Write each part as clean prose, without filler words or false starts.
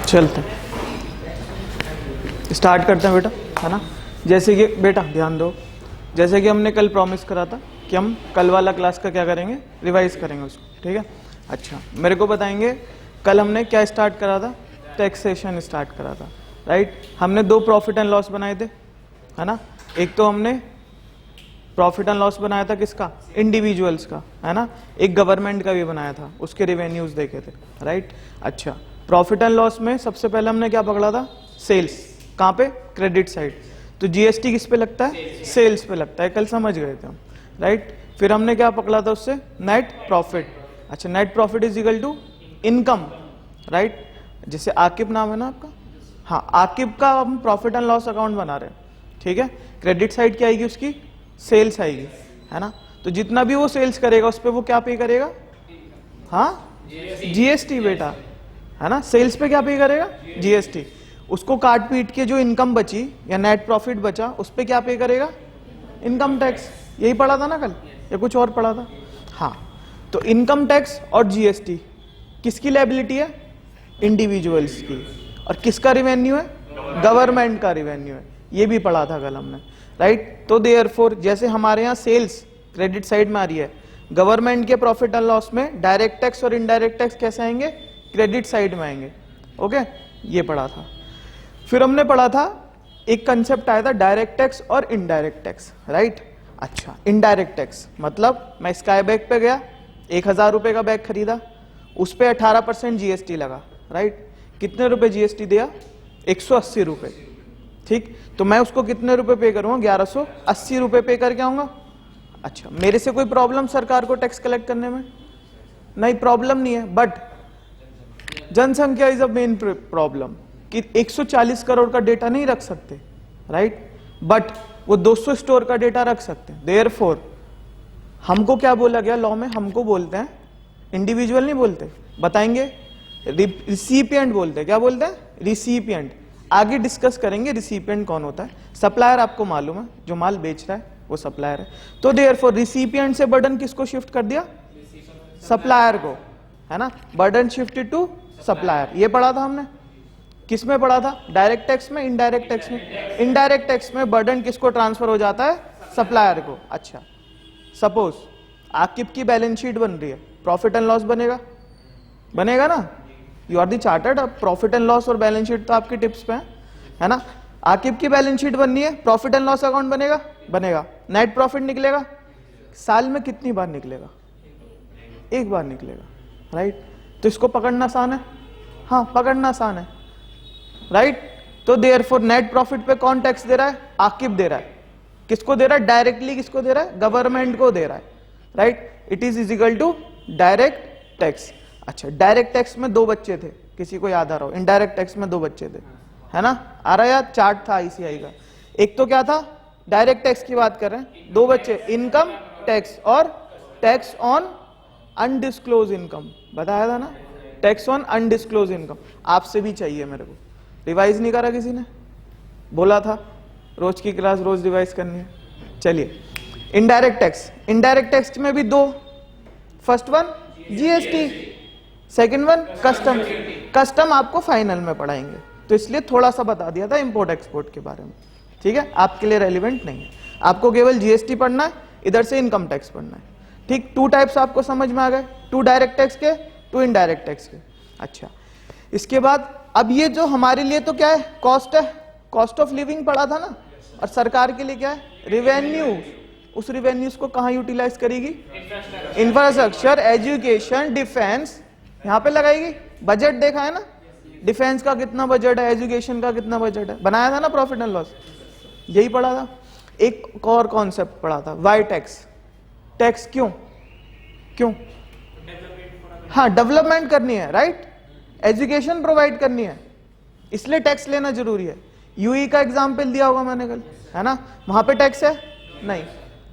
चलते हैं, स्टार्ट करते हैं बेटा, है ना। जैसे कि बेटा ध्यान दो, जैसे कि हमने कल प्रॉमिस करा था कि हम कल वाला क्लास का क्या करेंगे, रिवाइज करेंगे उसको, ठीक है। अच्छा, मेरे को बताएंगे कल हमने क्या स्टार्ट करा था, टैक्सेशन स्टार्ट करा था, राइट। हमने दो प्रॉफिट एंड लॉस बनाए थे, है ना। एक तो हमने प्रॉफिट एंड लॉस बनाया था किसका, इंडिविजुअल्स का, है ना। एक गवर्नमेंट का भी बनाया था, उसके रेवेन्यूज देखे थे, राइट। अच्छा, प्रॉफिट एंड लॉस में सबसे पहले हमने क्या पकड़ा था, सेल्स। कहाँ पे, क्रेडिट साइड। तो जीएसटी किस पे लगता है, सेल्स पे लगता है, कल समझ गए थे हम, राइट। फिर हमने क्या पकड़ा था उससे, नेट प्रॉफिट। अच्छा, net profit is equal to income, right. जैसे आकिब नाम है ना आपका, हाँ, आकिब का हम प्रॉफिट एंड लॉस अकाउंट बना रहे हैं, ठीक है। क्रेडिट साइड क्या आएगी उसकी, सेल्स आएगी, है ना। तो जितना भी वो सेल्स करेगा उस पे वो क्या पे करेगा, हाँ, जीएसटी बेटा, है ना। सेल्स पे क्या पे करेगा, जीएसटी। उसको काट पीट के जो इनकम बची या नेट प्रॉफिट बचा उस पे क्या पे करेगा, इनकम टैक्स। यही पढ़ा था ना कल, या कुछ और पढ़ा था, हाँ। तो इनकम टैक्स और जीएसटी किसकी लायबिलिटी है, इंडिविजुअल्स की। और किसका रिवेन्यू है, गवर्नमेंट का रिवेन्यू है। ये भी पढ़ा था कल हमने, राइट। तो देयरफॉर जैसे हमारे यहाँ सेल्स क्रेडिट साइड में आ रही है, गवर्नमेंट के प्रॉफिट एंड लॉस में डायरेक्ट टैक्स और इनडायरेक्ट टैक्स कैसे आएंगे, क्रेडिट साइड में आएंगे, ओके। ये पढ़ा था। फिर हमने पढ़ा था एक कंसेप्ट आया था डायरेक्ट टैक्स और इनडायरेक्ट टैक्स, राइट। अच्छा, इनडायरेक्ट टैक्स मतलब मैं स्काई बैग पे गया, 1000 रुपए का बैग खरीदा, उस पे 18% जीएसटी लगा, राइट। कितने रुपए जीएसटी दिया, 180 रुपए, ठीक। तो मैं उसको कितने रुपए पे करूंगा, 1180 रुपए पे करके आऊंगा। अच्छा, मेरे से कोई प्रॉब्लम सरकार को टैक्स कलेक्ट करने में, नहीं प्रॉब्लम नहीं है, बट जनसंख्या इज अ मेन प्रॉब्लम कि 140 करोड़ का डेटा नहीं रख सकते, राइट। बट वो 200 स्टोर का डेटा रख सकते हैं। देयरफॉर हमको क्या बोला गया लॉ में, हमको बोलते हैं, इंडिविजुअल नहीं बोलते, बताएंगे, रिसिपिएंट बोलते हैं। क्या बोलते हैं, रिसिपिएंट। आगे डिस्कस करेंगे रिसिपिएंट कौन होता है। सप्लायर आपको मालूम है, जो माल बेच रहा है वो सप्लायर है। तो देयरफॉर रिसिपिएंट से बर्डन किसको शिफ्ट कर दिया, सप्लायर को, है ना। Burden shifted to supplier. ये पढ़ा था हमने, किस में पढ़ा था, डायरेक्ट टैक्स में, इनडायरेक्ट टैक्स में। इनडायरेक्ट टैक्स में बर्डन किसको ट्रांसफर हो जाता है, सप्लायर को। अच्छा, सपोज आकिब की बैलेंस शीट बन रही है, प्रॉफिट एंड लॉस बनेगा, बनेगा ना। यू आर दी चार्टर्ड, अब प्रॉफिट एंड लॉस और बैलेंस शीट तो आपकी टिप्स पे है ना। आकिब की बैलेंस शीट बननी है, प्रॉफिट एंड लॉस अकाउंट बनेगा, बनेगा। नेट प्रॉफिट निकलेगा, साल में कितनी बार निकलेगा, एक बार निकलेगा, राइट। तो इसको पकड़ना आसान है, हाँ पकड़ना आसान है, राइट। तो देयरफॉर नेट प्रॉफिट पे कौन टैक्स दे रहा है, आकिब दे रहा है। किसको दे रहा है, डायरेक्टली किसको दे रहा है, गवर्नमेंट को दे रहा है, right. It is equal to direct tax. अच्छा, डायरेक्ट टैक्स में 2 बच्चे थे, किसी को याद आ रहा हो, इनडायरेक्ट टैक्स में 2 बच्चे थे, है ना। आ रहा है याद, चार्ट था आईसीआई का। एक तो क्या था, डायरेक्ट टैक्स की बात कर रहे हैं, 2 बच्चे, इनकम टैक्स और टैक्स ऑन अनडिस्क्लोज इनकम, बताया था ना, टैक्स ऑन अनडिस्क्लोज इनकम। आपसे भी चाहिए मेरे को, रिवाइज नहीं करा किसी ने, बोला था रोज की क्लास रोज रिवाइज करनी है। चलिए, इनडायरेक्ट टैक्स, इनडायरेक्ट टैक्स में भी 2, first one GST, second one custom. Custom आपको फाइनल में पढ़ाएंगे, तो इसलिए थोड़ा सा बता दिया था इंपोर्ट एक्सपोर्ट के बारे में, ठीक है। आपके लिए रेलिवेंट नहीं है, आपको केवल जीएसटी पढ़ना है, इधर से इनकम टैक्स पढ़ना है, ठीक। 2 टाइप्स आपको समझ में आ गए, 2 डायरेक्ट टैक्स के, 2 इनडायरेक्ट टैक्स के। अच्छा, इसके बाद अब ये जो हमारे लिए तो क्या है, कॉस्ट है, कॉस्ट ऑफ लिविंग पढ़ा था ना। और सरकार के लिए क्या है, रेवेन्यू। उस रेवेन्यूज को कहां यूटिलाइज करेगी, इंफ्रास्ट्रक्चर, एजुकेशन, डिफेंस, यहां पे लगाएगी। बजट देखा है ना, डिफेंस का कितना बजट है, एजुकेशन का कितना बजट है, बनाया था ना प्रॉफिट एंड लॉस, यही पढ़ा था। एक और कॉन्सेप्ट पढ़ा था, वाई टैक्स। टैक्स क्यों, क्यों, हाँ डेवलपमेंट करनी है, राइट। एजुकेशन प्रोवाइड करनी है, इसलिए टैक्स लेना जरूरी है। यूई का एग्जाम्पल दिया होगा मैंने कल, है ना। वहां पे टैक्स है नहीं,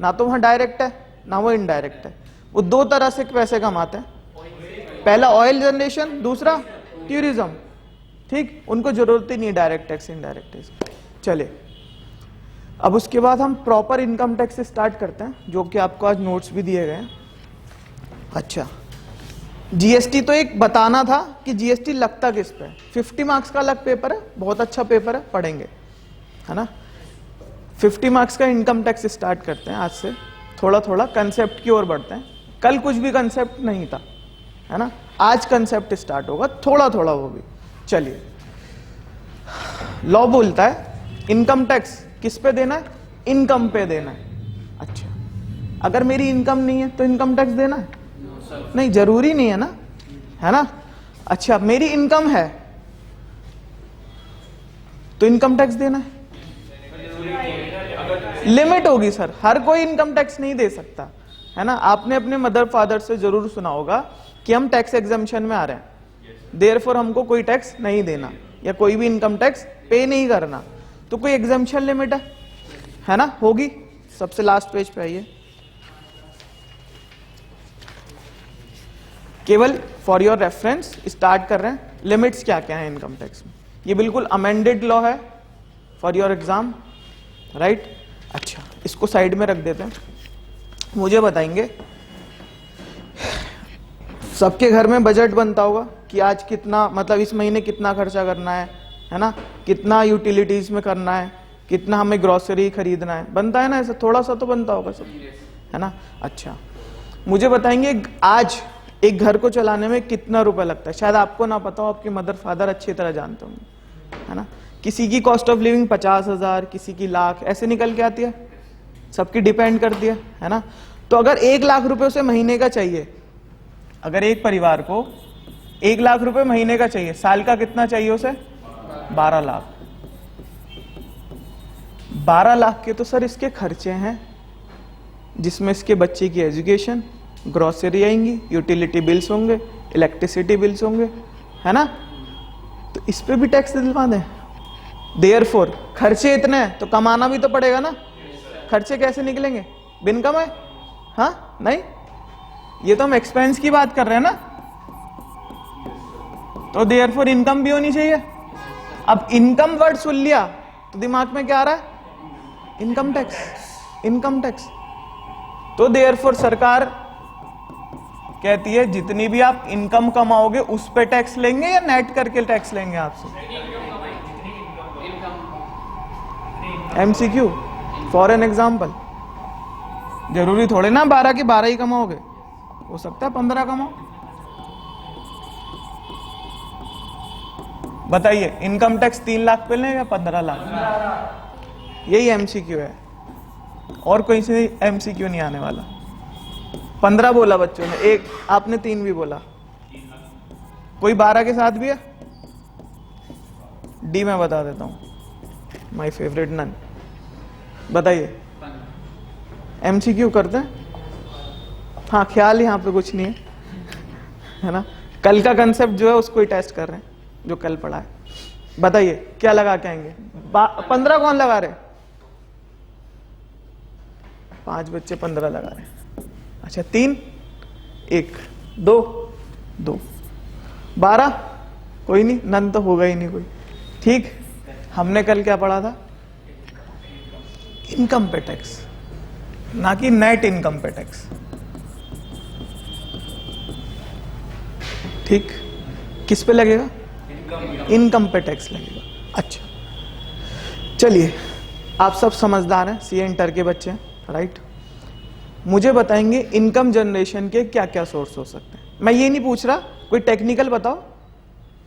ना तो वहां डायरेक्ट है ना वो इनडायरेक्ट है। वो 2 तरह से पैसे कमाते हैं, पहला ऑयल जनरेशन, दूसरा टूरिज्म, ठीक। उनको जरूरत ही नहीं डायरेक्ट टैक्स इनडायरेक्ट टैक्स। चलिए, अब उसके बाद हम प्रॉपर इनकम टैक्स से स्टार्ट करते हैं, जो कि आपको आज नोट्स भी दिए गए हैं। अच्छा, जीएसटी तो एक बताना था कि जीएसटी लगता किस पे। 50 मार्क्स का अलग पेपर है, बहुत अच्छा पेपर है, पढ़ेंगे, है ना। 50 मार्क्स का इनकम टैक्स स्टार्ट करते हैं आज से, थोड़ा थोड़ा कंसेप्ट की ओर बढ़ते हैं। कल कुछ भी कंसेप्ट नहीं था, है ना, आज कंसेप्ट स्टार्ट होगा थोड़ा थोड़ा, वो भी। चलिए, लॉ बोलता है इनकम टैक्स किस पे देना है, इनकम पे देना है। अच्छा, अगर मेरी इनकम नहीं है तो इनकम टैक्स देना है? नहीं, जरूरी नहीं है ना, है ना। अच्छा, मेरी इनकम है तो इनकम टैक्स देना है? लिमिट होगी सर, हर कोई इनकम टैक्स नहीं दे सकता, है ना। आपने अपने मदर फादर से जरूर सुना होगा कि हम टैक्स एग्जम्पशन में आ रहे हैं, देयरफॉर हमको कोई टैक्स नहीं देना या कोई भी इनकम टैक्स पे नहीं करना। तो कोई एग्जम्पशन लिमिट है ना, होगी। सबसे लास्ट पेज पे आइए, केवल फॉर योर रेफरेंस स्टार्ट कर रहे हैं, लिमिट्स क्या क्या है इनकम टैक्स में। ये बिल्कुल अमेंडेड लॉ है फॉर योर एग्जाम, राइट। अच्छा, इसको साइड में रख देते हैं। मुझे बताएंगे, सबके घर में बजट बनता होगा कि आज कितना, मतलब इस महीने कितना खर्चा करना है ना, कितना यूटिलिटीज में करना है, कितना हमें ग्रोसरी खरीदना है, बनता है ना ऐसा, थोड़ा सा तो बनता होगा सब, है ना। अच्छा, मुझे बताएंगे आज एक घर को चलाने में कितना रुपए लगता है। शायद आपको ना पता हो, आपके मदर फादर अच्छी तरह जानते होंगे, है ना। किसी की कॉस्ट ऑफ लिविंग 50,000, किसी की लाख, ऐसे निकल के आती है, सबकी डिपेंड करती है ना। तो अगर 1 लाख रुपए उसे महीने का चाहिए, अगर एक परिवार को 1 लाख रुपए महीने का चाहिए, साल का कितना चाहिए उसे? 12 लाख। 12 लाख के तो सर इसके खर्चे हैं, जिसमें इसके बच्चे की एजुकेशन, ग्रोसरी आएंगी, यूटिलिटी बिल्स होंगे, इलेक्ट्रिसिटी बिल्स होंगे, है ना। तो इस पे भी टैक्स दिलवा दें? देयरफॉर खर्चे इतने हैं तो कमाना भी तो पड़ेगा ना। खर्चे कैसे निकलेंगे? बिन कमाए? हाँ, नहीं, ये तो हम एक्सपेंस की बात कर रहे हैं ना। तो देयरफॉर इनकम भी होनी चाहिए। अब इनकम वर्ड सुन लिया तो दिमाग में क्या आ रहा है? Income tax, income tax. तो देयरफॉर सरकार कहती है जितनी भी आप इनकम कमाओगे उस पे टैक्स लेंगे या नेट करके टैक्स लेंगे आपसे? एमसीक्यू फॉर एन एग्जाम्पल, जरूरी थोड़े ना 12 के 12 ही कमाओगे, हो सकता है 15 कमाओ। बताइए, इनकम टैक्स 3 लाख पे लें या 15 लाख? यही एमसीक्यू है, और कोई से एमसीक्यू नहीं आने वाला। 15 बोला बच्चों ने, एक आपने 3 भी बोला, कोई 12 के साथ भी है? डी मैं बता देता हूं, माय फेवरेट नन। बताइए, एमसीक्यू करते हैं? हाँ, ख्याल यहाँ पे कुछ नहीं है ना। कल का कंसेप्ट जो है उसको ही टेस्ट कर रहे हैं, जो कल पढ़ा है। बताइए क्या लगा के आएंगे? 15 कौन लगा रहे? 5 बच्चे 15 लगा रहे हैं। अच्छा, 3, 1, 2, 2, 12, कोई नहीं, नन तो होगा ही नहीं कोई। ठीक, हमने कल क्या पढ़ा था? इनकम पे टैक्स, ना कि नेट इनकम पे टैक्स। ठीक, किस पे लगेगा? इनकम पे टैक्स लगेगा। अच्छा, चलिए, आप सब समझदार हैं, सीए इंटर के बच्चे हैं, राइट। मुझे बताएंगे इनकम जनरेशन के क्या क्या सोर्स हो सकते हैं। मैं ये नहीं पूछ रहा, कोई टेक्निकल बताओ,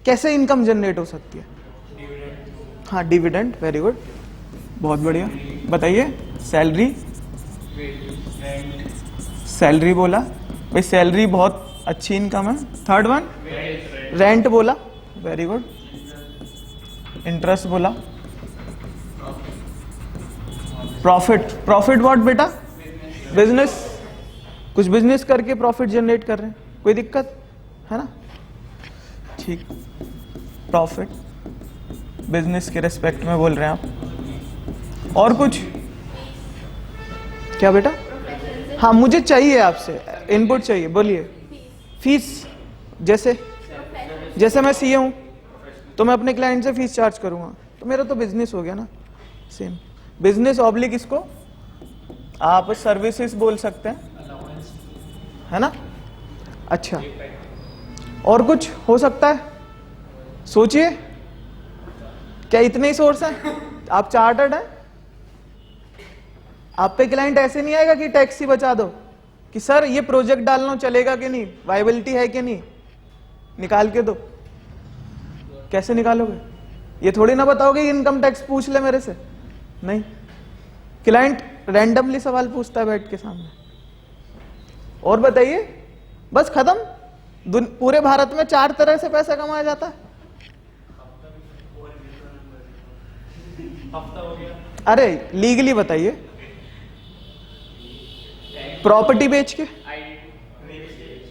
कैसे इनकम जनरेट हो सकती है? हाँ, डिविडेंड, वेरी गुड, बहुत बढ़िया। बताइए, सैलरी, सैलरी बोला भाई, सैलरी बहुत अच्छी इनकम है। थर्ड वन, रेंट बोला, वेरी गुड। इंटरेस्ट बोला, प्रॉफिट, प्रॉफिट व्हाट बेटा? बिजनेस, कुछ बिजनेस करके प्रॉफिट जनरेट कर रहे हैं, कोई दिक्कत है ना? ठीक, प्रॉफिट बिजनेस के रेस्पेक्ट में बोल रहे हैं आप। और कुछ? क्या बेटा? हाँ, मुझे चाहिए आपसे इनपुट चाहिए, बोलिए। फीस, जैसे मैं सीए हूं तो मैं अपने क्लाइंट से फीस चार्ज करूंगा, तो मेरा तो बिजनेस हो गया ना। सेम बिजनेस ऑब्लिक इसको आप सर्विसेज बोल सकते हैं, है ना। अच्छा, और कुछ हो सकता है? सोचिए, क्या इतने ही सोर्स हैं? आप चार्टर्ड हैं, आप पे क्लाइंट ऐसे नहीं आएगा कि टैक्स ही बचा दो, कि सर ये प्रोजेक्ट डालना चलेगा कि नहीं, वायबिलिटी है कि नहीं, निकाल के दो। कैसे निकालोगे? ये थोड़ी ना बताओगे इनकम टैक्स पूछ ले मेरे से, नहीं। क्लाइंट रैंडमली सवाल पूछता है बैठ के सामने। और बताइए, बस खत्म। पूरे भारत में 4 तरह से पैसा कमाया जाता है। अरे लीगली बताइए, प्रॉपर्टी बेच के,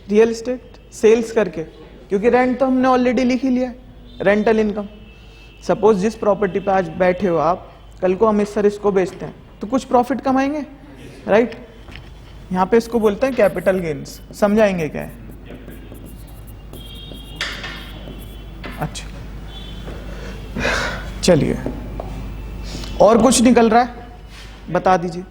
रियल एस्टेट सेल्स करके, क्योंकि रेंट तो हमने ऑलरेडी लिख ही लिया है, रेंटल इनकम। सपोज जिस प्रॉपर्टी पे आज बैठे हो आप, कल को हम इसको बेचते हैं तो कुछ प्रॉफिट कमाएंगे, राइट? यहां पे इसको बोलते हैं कैपिटल गेन्स। समझाएंगे क्या है? अच्छा, चलिए, और कुछ निकल रहा है बता दीजिए।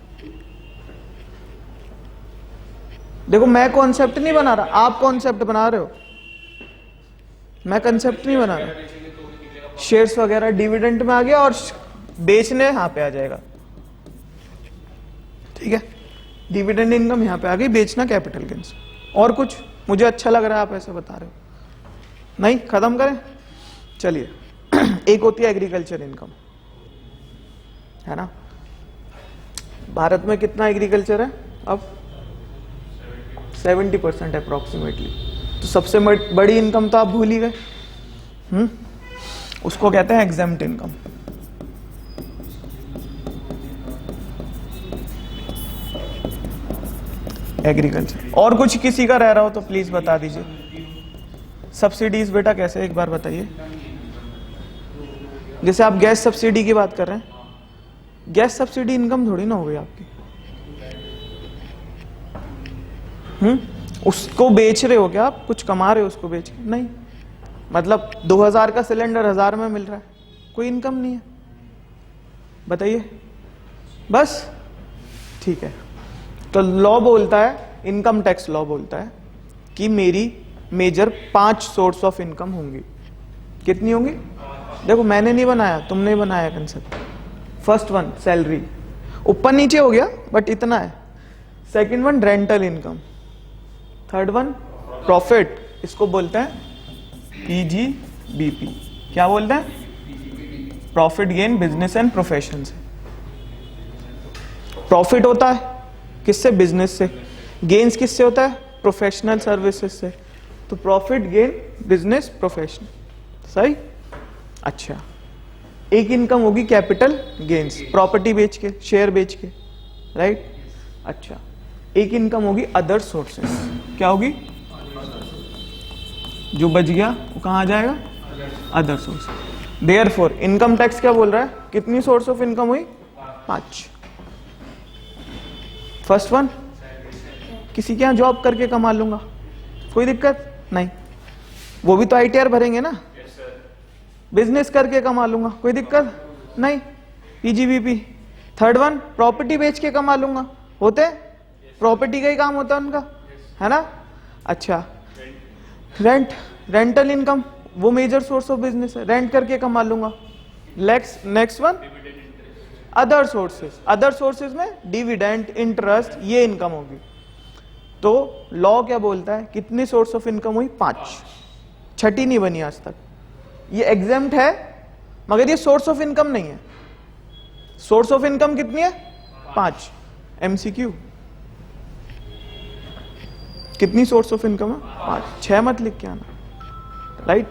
देखो, मैं कॉन्सेप्ट नहीं बना रहा, आप कॉन्सेप्ट बना रहे हो, मैं कंसेप्ट नहीं बना रहा। शेयर्स वगैरह डिविडेंड में आ गया और बेचने यहां पे आ जाएगा, ठीक है? डिविडेंड इनकम यहां पे आ गई, बेचना कैपिटल गेन्स। और कुछ मुझे अच्छा लग रहा है आप ऐसे बता रहे हो, नहीं? खत्म करें, चलिए। एक होती है एग्रीकल्चर इनकम, है ना? भारत में कितना एग्रीकल्चर है अब? 70% अप्रोक्सीमेटली। तो सबसे बड़ी इनकम तो आप भूल ही गए। उसको कहते हैं एग्जेम्प्ट इनकम। एग्रीकल्चर। और कुछ किसी का रह रहा हो तो प्लीज बता दीजिए। सब्सिडीज बेटा कैसे, एक बार बताइए। जैसे आप गैस सब्सिडी की बात कर रहे हैं, गैस सब्सिडी इनकम थोड़ी ना हो गई आपकी। उसको बेच रहे हो क्या आप? कुछ कमा रहे हो उसको बेच के? नहीं। मतलब 2000 का सिलेंडर 1000 में मिल रहा है, कोई इनकम नहीं है। बताइए, बस ठीक है। तो लॉ बोलता है, इनकम टैक्स लॉ बोलता है कि मेरी मेजर 5 सोर्स ऑफ इनकम होंगी। कितनी होंगी? देखो, मैंने नहीं बनाया, तुमने बनाया कंसेप्ट। फर्स्ट वन सैलरी, ऊपर नीचे हो गया बट इतना है। Second one rental income. Third one profit, इसको बोलते हैं पीजीबीपी। क्या बोलते हैं? Profit gain business and profession से। प्रॉफिट होता है किससे? बिजनेस से। गेन्स किससे होता है? प्रोफेशनल सर्विसेज से। तो प्रॉफिट गेन बिजनेस प्रोफेशन, सही? अच्छा, एक इनकम होगी कैपिटल गेन्स, प्रॉपर्टी बेच के, शेयर बेच के, राइट? अच्छा, एक इनकम होगी अदर सोर्सेस। क्या होगी? जो बच गया वो कहां आ जाएगा? Other source. Therefore income tax क्या बोल रहा है? कितनी सोर्स ऑफ इनकम हुई? 5। फर्स्ट वन, किसी के यहां जॉब करके कमा लूंगा, कोई दिक्कत नहीं, वो भी तो आईटीआर भरेंगे ना। बिजनेस करके कमा लूंगा, कोई दिक्कत नहीं, पीजीबीपी। थर्ड वन, प्रॉपर्टी बेच के कमा लूंगा, होते प्रॉपर्टी का ही काम होता है उनका, है ना? अच्छा, रेंटल इनकम, वो मेजर सोर्स ऑफ बिजनेस है, रेंट करके कमा लूंगा। Next one other sources. Other sources में डिविडेंड, इंटरेस्ट, ये इनकम होगी। तो लॉ क्या बोलता है? कितनी सोर्स ऑफ इनकम हुई? 5। छठी नहीं बनी आज तक। ये एग्जेम्प्ट है मगर ये सोर्स ऑफ इनकम नहीं है। सोर्स ऑफ इनकम कितनी है? 5। एमसीक्यू, कितनी सोर्स ऑफ इनकम है? 5। 6 मत लिख के आना, राइट?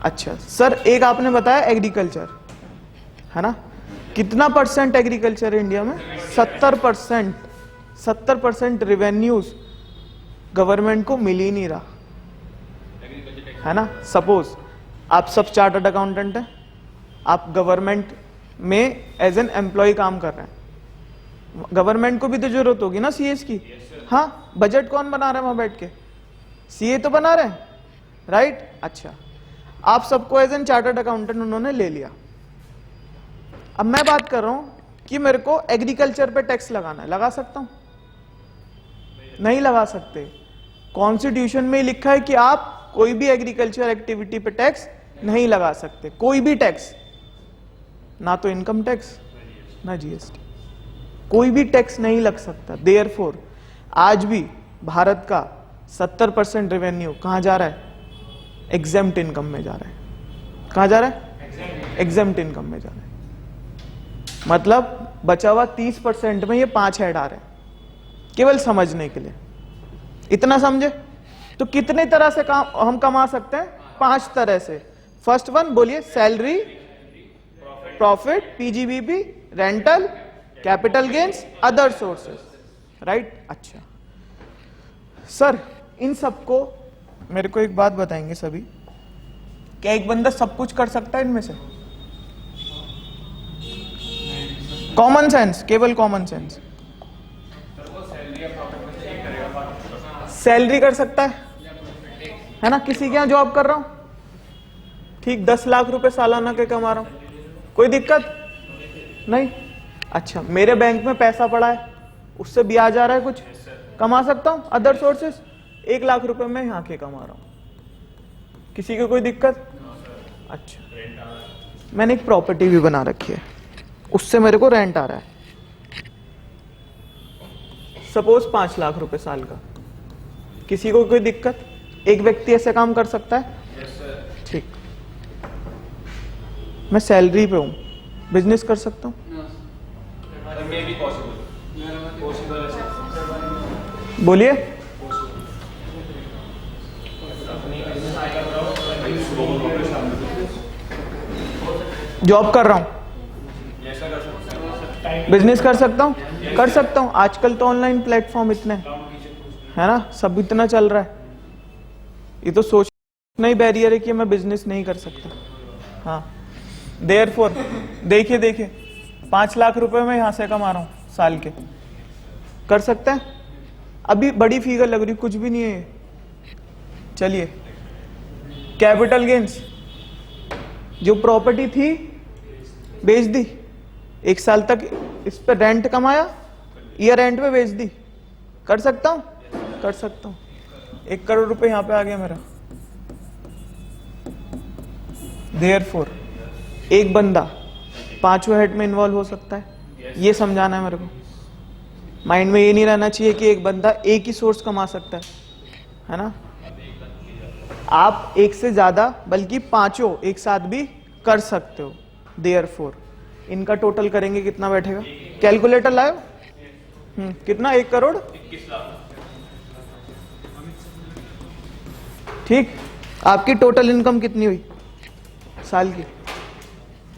अच्छा सर, एक आपने बताया एग्रीकल्चर, है ना? कितना परसेंट एग्रीकल्चर है इंडिया में? 70%। 70% रेवेन्यूज गवर्नमेंट को मिल ही नहीं रहा, है ना? सपोज आप सब चार्टर्ड अकाउंटेंट हैं, आप गवर्नमेंट में एज एन एम्प्लॉय काम कर रहे हैं, गवर्नमेंट को भी तो जरूरत होगी ना सीएस की। हाँ, बजट कौन बना रहा है वहां बैठ के? सीए तो बना रहे हैं, राइट? अच्छा, आप सबको एज एन चार्टर्ड अकाउंटेंट उन्होंने ले लिया। अब मैं बात कर रहा हूं कि मेरे को एग्रीकल्चर पे टैक्स लगाना है, लगा सकता हूं? नहीं लगा सकते। कॉन्स्टिट्यूशन में लिखा है कि आप कोई भी एग्रीकल्चर एक्टिविटी पे टैक्स नहीं लगा सकते, कोई भी टैक्स, ना तो इनकम टैक्स ना जीएसटी, कोई भी टैक्स नहीं लग सकता। देयरफॉर आज भी भारत का 70% रेवेन्यू कहां जा रहा है? एग्जेम्प्ट इनकम में जा रहा है। कहां जा रहा है? एग्जेम्प्ट इनकम में जा रहा है। मतलब बचा हुआ 30% में ये 5 हेड आ रहे हैं, केवल समझने के लिए। इतना समझे? तो कितने तरह से हम कमा सकते हैं? 5 तरह से। फर्स्ट वन बोलिए, salary, profit, PGBP, rental, capital gains, other sources, right. अच्छा सर, इन सबको मेरे को एक बात बताएंगे सभी, क्या एक बंदा सब कुछ कर सकता है इनमें से? कॉमन सेंस, केवल कॉमन सेंस। सैलरी कर सकता है ना? किसी के यहां जॉब कर रहा हूं, ठीक, 10 लाख रुपए सालाना के कमा रहा हूं, कोई दिक्कत नहीं। अच्छा, मेरे बैंक में पैसा पड़ा है, उससे ब्याज आ रहा है, कुछ कमा सकता हूं, अदर सोर्सेस। 1 लाख रुपए मैं यहां के कमा रहा हूं, किसी को कोई दिक्कत? अच्छा, मैंने एक प्रॉपर्टी भी बना रखी है, उससे मेरे को रेंट आ रहा है, सपोज 5 लाख रुपए साल का, किसी को कोई दिक्कत? एक व्यक्ति ऐसे काम कर सकता है? ठीक। मैं सैलरी पे हूं, बिजनेस कर सकता हूं? बोलिए। जॉब कर रहा हूं, बिजनेस कर सकता हूं? कर सकता हूं। आजकल तो ऑनलाइन प्लेटफॉर्म इतने है ना, सब इतना चल रहा है, ये तो सोचना ही बैरियर है कि मैं बिजनेस नहीं कर सकता। हाँ, देयरफॉर देखिए 5 लाख रुपए मैं यहां से कमा रहा हूं साल के, कर सकता है? अभी बड़ी फिगर लग रही, कुछ भी नहीं है। चलिए, कैपिटल गेन्स, जो प्रॉपर्टी थी बेच दी, 1 साल तक इस पर रेंट कमाया, ईयर एंड पे बेच दी, कर सकता हूं? कर सकता हूं। 1 करोड़ रुपए यहां पे आ गया मेरा। देयरफॉर एक बंदा 5वें हेड में इन्वॉल्व हो सकता है, ये समझाना है मेरे को। माइंड में ये नहीं रहना चाहिए कि एक बंदा एक ही सोर्स कमा सकता है ना? आप एक से ज्यादा, बल्कि 5 एक साथ भी कर सकते हो। देयरफॉर इनका टोटल करेंगे, कितना बैठेगा? कैलकुलेटर लाओ। कितना? 1 करोड़ 21 लाख। ठीक, आपकी टोटल इनकम कितनी हुई साल की?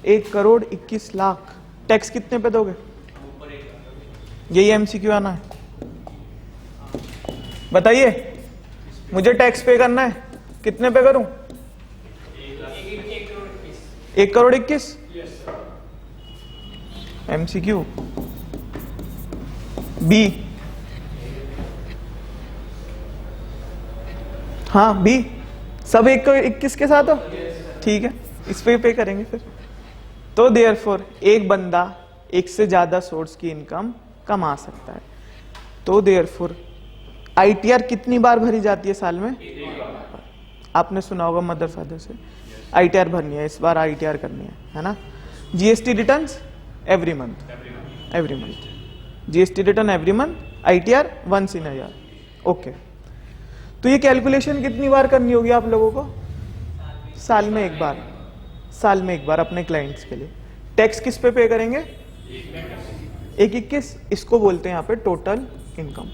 1 करोड़ 21 लाख। टैक्स कितने पे दोगे? यही एमसीक्यू आना है, बताइए। मुझे टैक्स पे करना है, कितने पे करूं? 1 करोड़ 21। एमसीक्यू बी, हाँ बी, सब 1 करोड़ 21 के साथ हो? ठीक है, इस पे करेंगे फिर। तो देयरफॉर एक बंदा एक से ज्यादा सोर्स की इनकम कमा सकता है। तो देयरफॉर आईटीआर कितनी बार भरी जाती है साल में? आपने सुना होगा मदर फादर से, आईटीआर भरनी है, इस बार आईटीआर करनी है ना? GST returns every month, every month GST return every month, ITR once in a year. Okay, तो ये कैलकुलेशन कितनी बार करनी होगी आप लोगों को? साल में 1 बार, साल में 1 बार अपने क्लाइंट्स के लिए। टैक्स किस पे करेंगे? 1/21, इसको बोलते हैं यहाँ पे टोटल इनकम।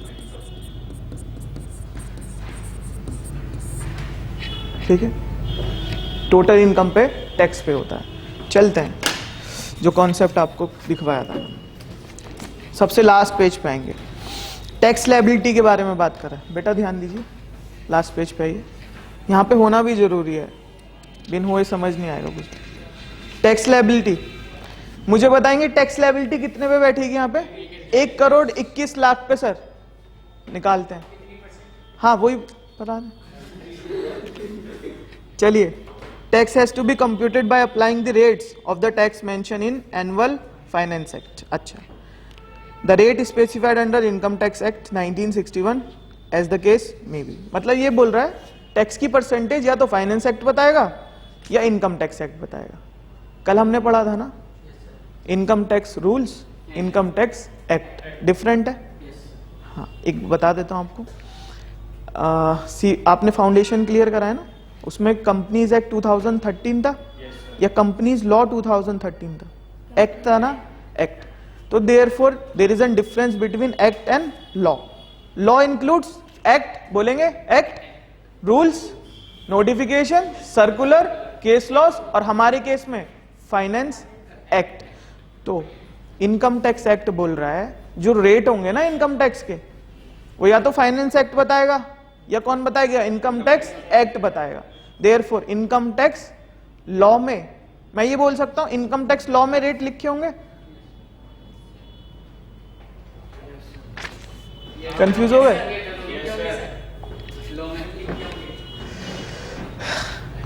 ठीक है, टोटल इनकम पे टैक्स पे होता है। चलते हैं, जो कॉन्सेप्ट आपको दिखवाया था, सबसे लास्ट पेज पे आएंगे। टैक्स लायबिलिटी के बारे में बात कर रहे हैं। बेटा ध्यान दीजिए, लास्ट पेज पे आइए, यहाँ पे होना भी जरूरी है, बिन हुए समझ नहीं आएगा कुछ। टैक्स लायबिलिटी, मुझे बताएंगे टैक्स लायबिलिटी कितने पे बैठेगी यहाँ पे? 1 करोड़ 21 लाख पे सर, निकालते हैं। हाँ वही पता नहीं। चलिए, tax has to be computed by applying the rates of the tax mention in annual finance act. अच्छा, the rate specified under income tax act 1961 as the case may be. मतलब ये बोल रहा है टैक्स की परसेंटेज या तो finance act बताएगा या इनकम टैक्स एक्ट बताएगा। कल हमने पढ़ा था ना, income tax rules, income tax act different है। हाँ, एक बता देता हूं आपको। आपने फाउंडेशन क्लियर करा है ना, उसमें कंपनीज एक्ट 2013 था या कंपनीज लॉ 2013 था? एक्ट था ना, एक्ट। तो therefore there is an difference between act and law. Law includes act, बोलेंगे act, rules, notification, circular, case laws, और हमारे केस में फाइनेंस एक्ट। तो इनकम टैक्स एक्ट बोल रहा है जो रेट होंगे ना इनकम टैक्स के, वो या तो फाइनेंस एक्ट बताएगा या कौन बताएगा, इनकम टैक्स एक्ट बताएगा। देयरफॉर इनकम टैक्स लॉ में मैं ये बोल सकता हूं, इनकम टैक्स लॉ में रेट लिखे होंगे। कंफ्यूज हो गए?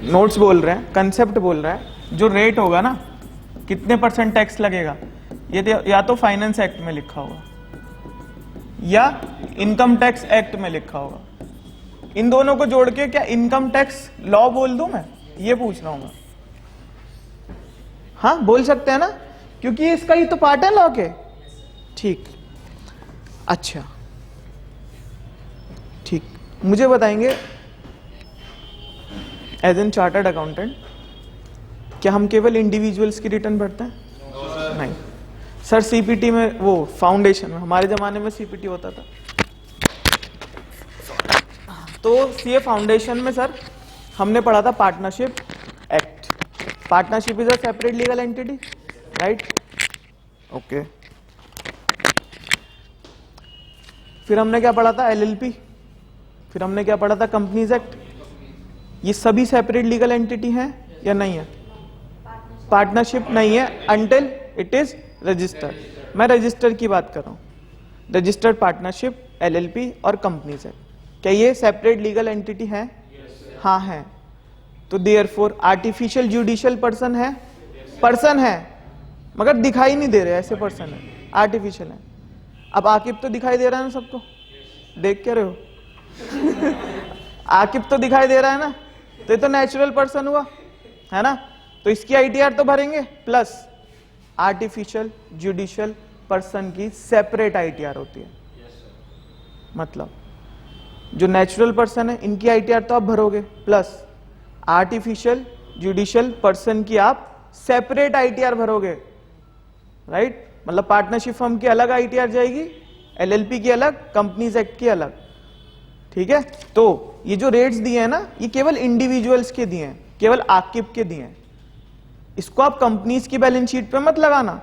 नोट्स बोल रहे हैं, कंसेप्ट बोल रहा है, जो रेट होगा ना, कितने % टैक्स लगेगा, ये या तो फाइनेंस एक्ट में लिखा होगा या इनकम टैक्स एक्ट में लिखा होगा। इन दोनों को जोड़ के क्या इनकम टैक्स लॉ बोल दूं मैं, ये पूछ रहा हूं मैं। हाँ बोल सकते हैं ना, क्योंकि इसका ही तो पार्ट है लॉ के। ठीक, अच्छा ठीक, मुझे बताएंगे एज एन चार्टर्ड अकाउंटेंट, क्या हम केवल इंडिविजुअल्स की रिटर्न भरते हैं? नहीं सर, सीपीटी में, वो फाउंडेशन में, हमारे जमाने में सीपीटी होता था। तो सीए फाउंडेशन में सर हमने पढ़ा था partnership act. Partnership is a separate legal entity, right? Okay. फिर हमने क्या पढ़ा था? एलएलपी। फिर हमने क्या पढ़ा था? Companies act. ये सभी सेपरेट लीगल एंटिटी हैं या नहीं है? पार्टनरशिप नहीं है अंटिल इट इज रजिस्टर्ड। मैं रजिस्टर की बात कर रहा हूं। रजिस्टर्ड पार्टनरशिप, एलएलपी और कंपनीज एक्ट, क्या ये सेपरेट लीगल एंटिटी है? हाँ है। तो देयरफॉर आर्टिफिशियल जुडिशियल पर्सन है, पर्सन है मगर दिखाई नहीं दे रहे ऐसे पर्सन है, आर्टिफिशियल है। अब आकिब तो दिखाई दे रहा है ना सबको, देख क्या रहे हो? आकिब तो दिखाई दे रहा है ना, तो ये तो नेचुरल पर्सन हुआ, है ना? तो इसकी आईटीआर तो भरेंगे, प्लस आर्टिफिशियल जुडिशियल पर्सन की सेपरेट आईटीआर होती है। मतलब जो नेचुरल पर्सन है इनकी आईटीआर तो आप भरोगे, प्लस आर्टिफिशियल जुडिशियल पर्सन की आप सेपरेट आईटीआर भरोगे, राइट? मतलब पार्टनरशिप फर्म की अलग आईटीआर जाएगी, एलएलपी की अलग, कंपनीज एक्ट की अलग, ठीक है? तो ये जो रेट्स दिए हैं ना, ये केवल इंडिविजुअल्स के दिए हैं, केवल आकिब के दिए हैं। इसको आप कंपनीज की बैलेंस शीट पे मत लगाना,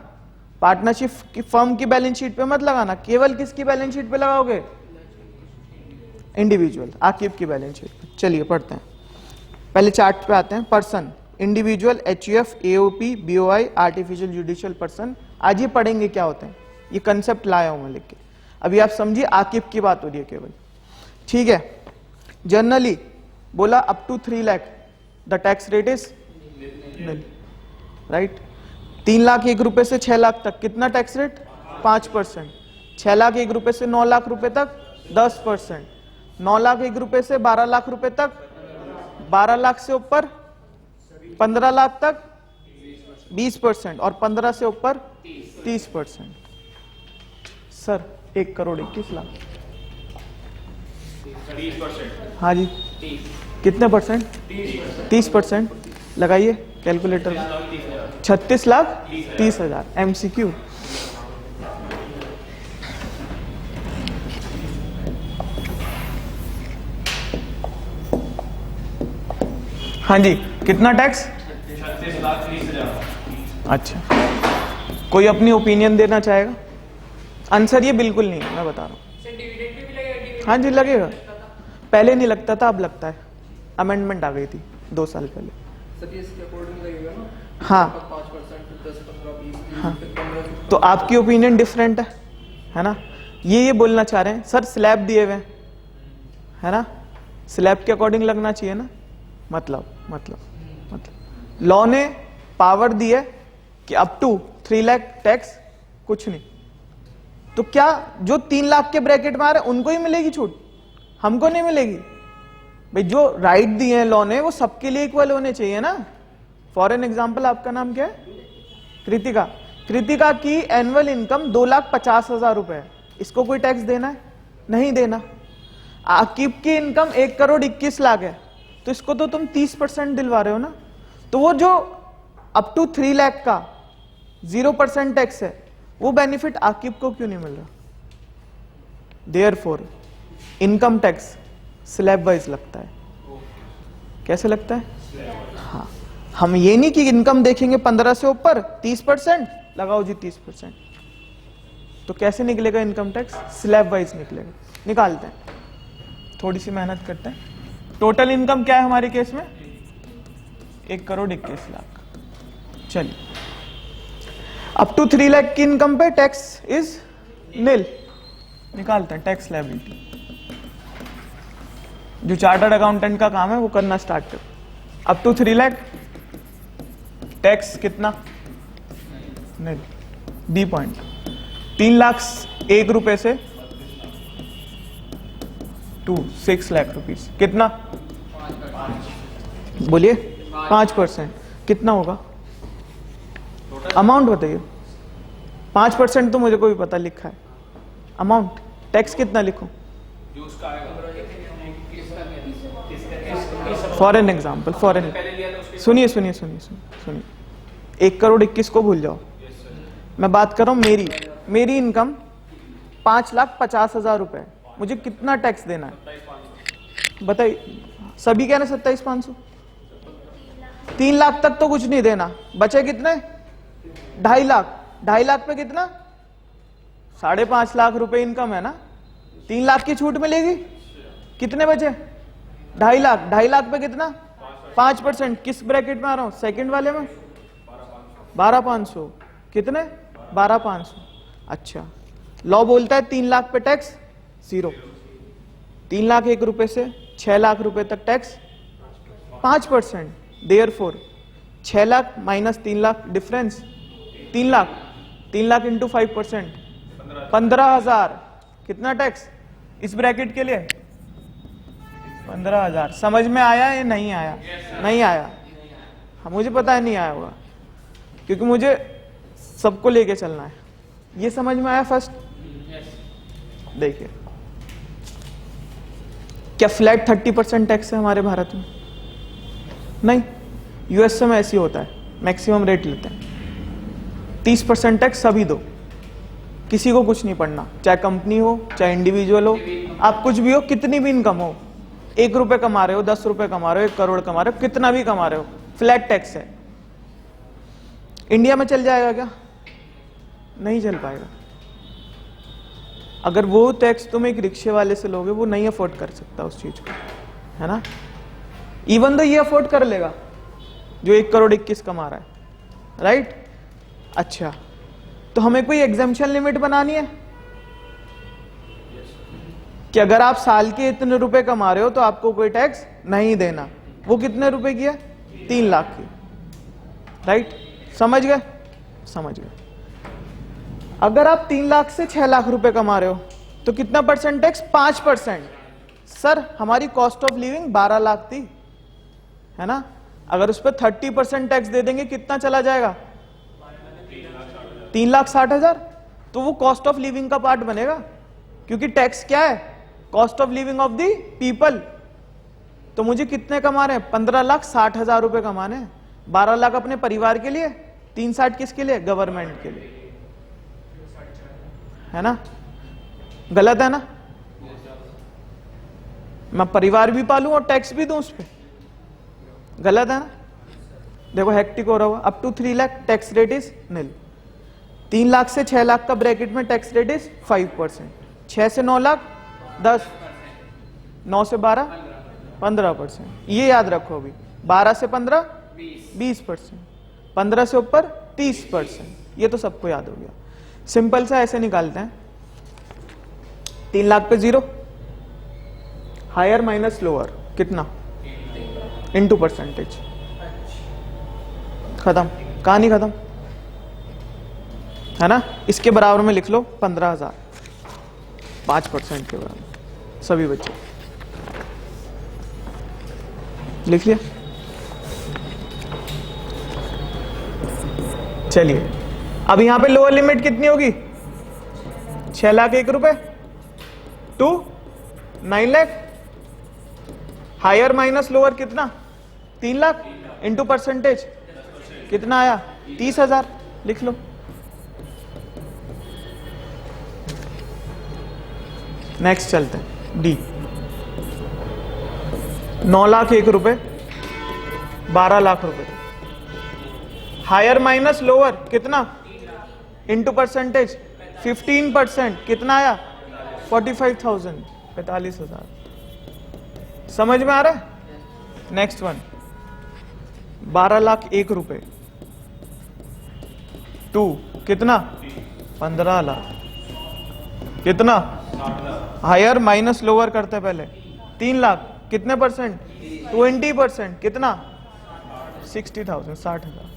पार्टनरशिप की फर्म की बैलेंस शीट पे मत लगाना, केवल किसकी बैलेंस शीट पे लगाओगे? इंडिविजुअल, आकिब की बैलेंस शीट पे। चलिए पढ़ते हैं, पहले चार्ट पे आते हैं। Person, individual, HUF, AOP, BOI, artificial judicial person. आज ये पढ़ेंगे क्या होते हैं, ये कंसेप्ट लाया हूं मैं लिख के। अभी आप समझिए आकिब की बात हो रही है केवल, ठीक है? जनरली बोला up to 3 lakh the tax rate is nil, right? 3 lakh 1 रुपए से 6 लाख तक कितना टैक्स रेट? 5%। 6 लाख 1 रुपए से 9 लाख रुपए तक 10%। 9 लाख 1 रुपए से 12 लाख रुपए तक, 12 लाख से ऊपर 15 लाख तक 20% और 15 से ऊपर 30%। सर 1 करोड़ 21 लाख, 30%। हाँ जी, कितने परसेंट? 30%। लगाइए कैलकुलेटर में, 36 लाख 30 हजार। एमसीक्यू, हाँ जी, कितना टैक्स? 36 लाख 30 हजार। अच्छा, कोई अपनी ओपिनियन देना चाहेगा? आंसर ये बिल्कुल नहीं है, मैं बता रहा हूँ। हाँ जी लगेगा, पहले नहीं लगता था, अब लगता है। अमेंडमेंट आ गई थी 2 साल पहले। सर ये इसके अकॉर्डिंग लगेगा ना? हाँ 5%, 10, 15, 20, हाँ। 15। तो आपकी ओपिनियन डिफरेंट है ना? ये बोलना चाह रहे हैं सर स्लैब दिए हुए है ना, स्लैब के अकॉर्डिंग लगना चाहिए ना। मतलब लॉ ने पावर दी है कि अप टू 3 लाख टैक्स कुछ नहीं। तो क्या जो 3 लाख के ब्रैकेट में आ रहे हैं उनको ही मिलेगी छूट, हमको नहीं मिलेगी? भाई जो राइट दिए हैं लॉ ने वो सबके लिए इक्वल होने चाहिए ना। फॉर एन एग्जाम्पल आपका नाम क्या है? कृतिका। कृतिका की एनुअल इनकम 2,50,000 रुपए है, इसको कोई टैक्स देना है? नहीं देना। आकिब की इनकम 1,21,00,000 है, तो इसको तो तुम 30% दिलवा रहे हो ना। तो वो जो अप टू 3 लाख का 0% टैक्स है, वो बेनिफिट आकिब को क्यों नहीं मिल रहा? Therefore income tax slab wise लगता है। कैसे लगता है? हाँ, हम ये नहीं कि इनकम देखेंगे 15 से ऊपर 30%, लगाओ जी 30%, तो कैसे निकलेगा इनकम टैक्स? स्लैब वाइज निकलेगा। निकालते हैं, थोड़ी सी मेहनत करते हैं। टोटल इनकम क्या है हमारे केस में? 1,21,00,000। चलिए, अप टू 3 लाख की इनकम पे टैक्स इज निल। निकालते हैं टैक्स लायबिलिटी। जो चार्टर्ड अकाउंटेंट का काम है वो करना स्टार्ट करो। अप टू 3 लाख टैक्स कितना? निल। बी पॉइंट 3,01,000 रुपए से टू 6 लाख रुपीज कितना? बोलिए 5%। कितना होगा? अमाउंट बताइए। 5% तो मुझे को भी पता लिखा है। अमाउंट टैक्स कितना लिखूं? फॉर एन एग्जाम्पल, सुनिए 1,21,00,000 को भूल जाओ। मैं बात कर रहा हूं मेरी इनकम 5,50,000 रुपए। मुझे कितना टैक्स देना है बताइए? सभी कह रहे 27,500। 3 लाख तक तो कुछ नहीं देना, बचे कितने? 2.5 लाख। 2.5 लाख पे कितना? 5.5 लाख रुपए इनकम है ना। 3 लाख की छूट मिलेगी, कितने बचे? 2.5 लाख। 2.5 लाख पे कितना? 5%। किस ब्रैकेट में आ रहा हूं? सेकंड वाले में। 12,500। कितने? 12,500। अच्छा, लॉ बोलता है 3 लाख पे टैक्स 0। 3,01,000 रुपए से 6 लाख रुपए तक tax 5%। Therefore 6 lakh minus 3 lakh difference 3 lakh. 3 lakh into 5% 15,000। कितना टैक्स इस ब्रैकेट के लिए? 15,000। समझ में आया या नहीं आया? नहीं आया। हाँ, मुझे पता है नहीं आया होगा, क्योंकि मुझे सबको लेके चलना है। ये समझ में आया फर्स्ट? देखिए, क्या फ्लैट 30% टैक्स है हमारे भारत में? नहीं, यूएसए में ऐसी होता है, मैक्सिमम रेट लेते हैं 30% टैक्स सभी दो, किसी को कुछ नहीं पड़ना, चाहे कंपनी हो चाहे इंडिविजुअल हो, आप कुछ भी हो, कितनी भी इनकम हो, 1 रुपए कमा रहे हो, 10 रुपए कमा रहे हो, 1 करोड़ कमा रहे हो, कितना भी कमा रहे हो, फ्लैट टैक्स है। इंडिया में चल जाएगा क्या? नहीं चल पाएगा। अगर वो टैक्स तुम एक रिक्शे वाले से लोगे, वो नहीं अफोर्ड कर सकता उस चीज को, है ना। इवन तो ये अफोर्ड कर लेगा जो 1,21,00,000 कमा रहा है, राइट। अच्छा, तो हमें कोई एग्जेम्पशन लिमिट बनानी है कि अगर आप साल के इतने रुपए कमा रहे हो तो आपको कोई टैक्स नहीं देना। वो कितने रुपए की है? 3 लाख की, राइट। समझ गए? समझ गए। अगर आप 3 लाख से 6 लाख रुपए कमा रहे हो तो कितना परसेंट टैक्स? 5%। सर, हमारी कॉस्ट ऑफ लिविंग 12 लाख थी, है ना। अगर उस पर 30% टैक्स दे देंगे, कितना चला जाएगा? 3,60,000। तो वो कॉस्ट ऑफ लिविंग का पार्ट बनेगा, क्योंकि टैक्स क्या है? Cost of living of the people. तो मुझे कितने कमा रहे हैं? 15,60,000 रुपए कमाने हैं। 12 लाख अपने परिवार के लिए, 3,60 किसके लिए? गवर्नमेंट के लिए, है ना। गलत है ना? मैं परिवार भी पालूं और टैक्स भी दूं उस पर, गलत है ना। देखो हेक्टिक हो रहा होगा। Up to 3 lakh tax rate is nil. 3 lakh से 6 लाख का ब्रैकेट में टैक्स रेट इज 5%। 6 से 9 लाख 10, 9 से 12 15%। ये याद रखो अभी। 12 से 15 20%, 15 से ऊपर 30%। ये तो सबको याद हो गया। सिंपल सा ऐसे निकालते हैं। 3 लाख पे 0, हायर माइनस लोअर कितना? Into percentage. खत्म, कहानी खत्म, है ना। इसके बराबर में लिख लो 15,000, 5% के बराबर, सभी बच्चे। लिख लिया। चलिए अब यहां पे लोअर लिमिट कितनी होगी? 6,01,000 रुपए to 9 lakh. Higher minus lower कितना? 3 लाख इंटू परसेंटेज कितना आया? 30,000। लिख लो। नेक्स्ट चलते हैं डी। 9,01,000 रुपए 12 लाख रुपए। हायर माइनस लोअर कितना? इंटू परसेंटेज 15% कितना आया? 45,000 45,000। समझ में आ रहा है? नेक्स्ट वन 12,01,000 रुपए टू कितना? 15 लाख। कितना? हायर माइनस लोअर करते हैं पहले। 3 लाख कितने परसेंट? 20% कितना? 60,000 60,000।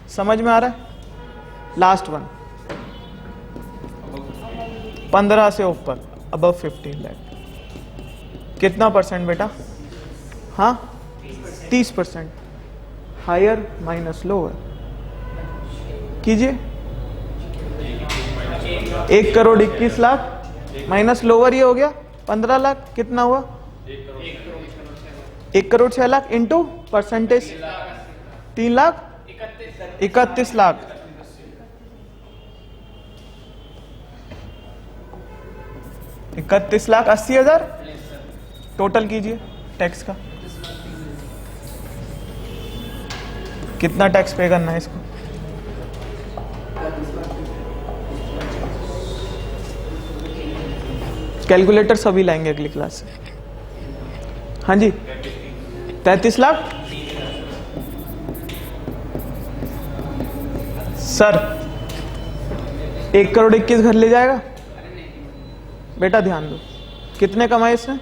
समझ में आ रहा है? लास्ट वन 15 से ऊपर अबव 15 लाख कितना परसेंट बेटा? हाँ 30%। हायर माइनस लोअर कीजिए। 1,21,00,000 माइनस लोअर ये हो गया 15 लाख कितना हुआ? 1,06,00,000 इंटू परसेंटेज 3,31,00,000। $31,80,000 टोटल कीजिए टैक्स का। कितना टैक्स पे करना है इसको? कैलकुलेटर सभी लाएंगे अगली क्लास से। हाँ जी 33 लाख। सर 1,21,00,000 घर ले जाएगा? बेटा ध्यान दो, कितने कमाए इसने?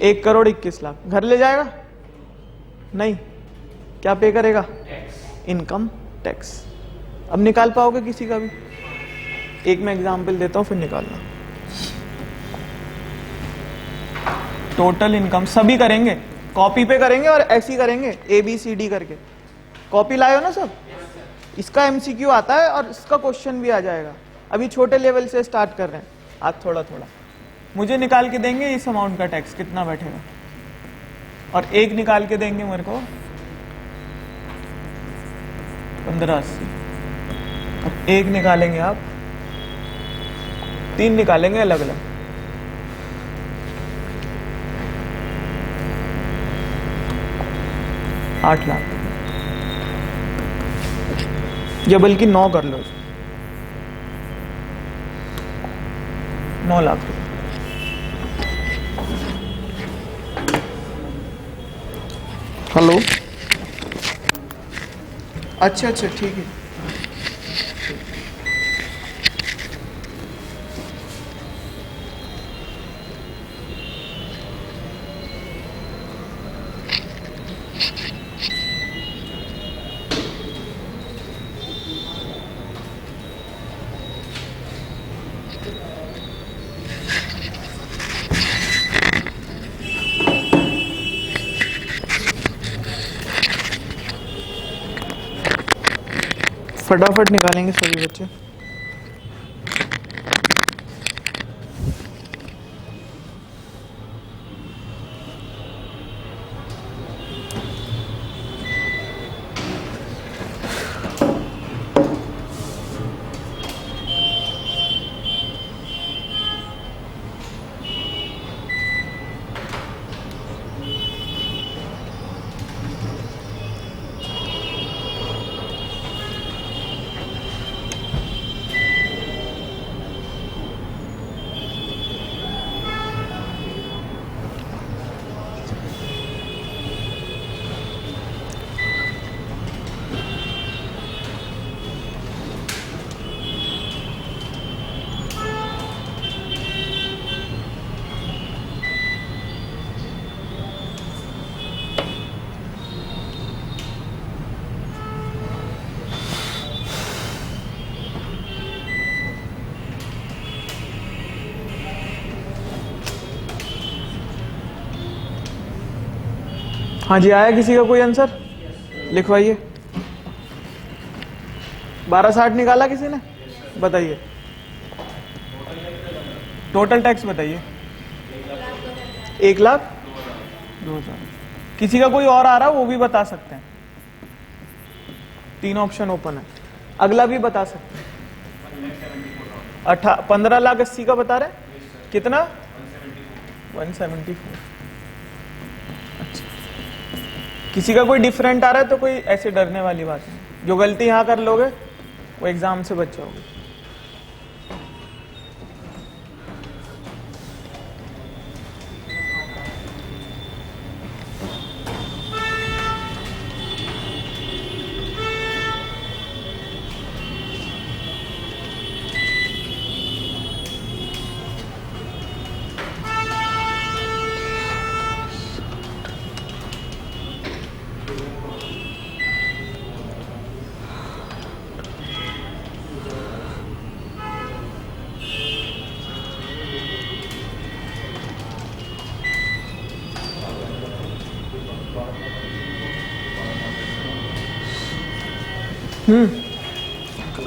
1,21,00,000 घर ले जाएगा? नहीं। क्या पे करेगा? Income tax. अब निकाल पाओगे किसी का भी? एक मैं एग्जांपल देता हूं फिर निकालना। टोटल इनकम सभी करेंगे, कॉपी पे करेंगे और ऐसी करेंगे ABCD करके। कॉपी लाए हो ना सब? इसका MCQ आता है और इसका क्वेश्चन भी आ जाएगा। अभी छोटे लेवल से स्टार्ट कर रहे हैं, आज थोड़ा थोड़ा। मुझे निकाल के देंगे इस अमाउंट का टैक्स कितना बैठेगा, और एक निकाल के देंगे मेरे को 1580। अब एक निकालेंगे आप, 3 निकालेंगे अलग अलग। $8 लाख या बल्कि 9 कर लो, 9 लाख रुपए। हेलो, अच्छा अच्छा ठीक है। फटाफट निकालेंगे सभी बच्चे। हाँ जी, आया किसी का कोई आंसर? लिखवाइए। 1260 निकाला किसी ने? बताइए। टोटल टैक्स बताइए। 1,02,000। किसी का कोई और आ रहा वो भी बता सकते हैं, 3 ऑप्शन ओपन है। अगला भी बता सकते हैं। 15,80,000 का बता रहे हैं। कितना? 174। अच्छा, किसी का कोई डिफरेंट आ रहा है तो कोई ऐसे डरने वाली बात नहीं। जो गलती यहां कर लोगे वो एग्जाम से बच जाओगे।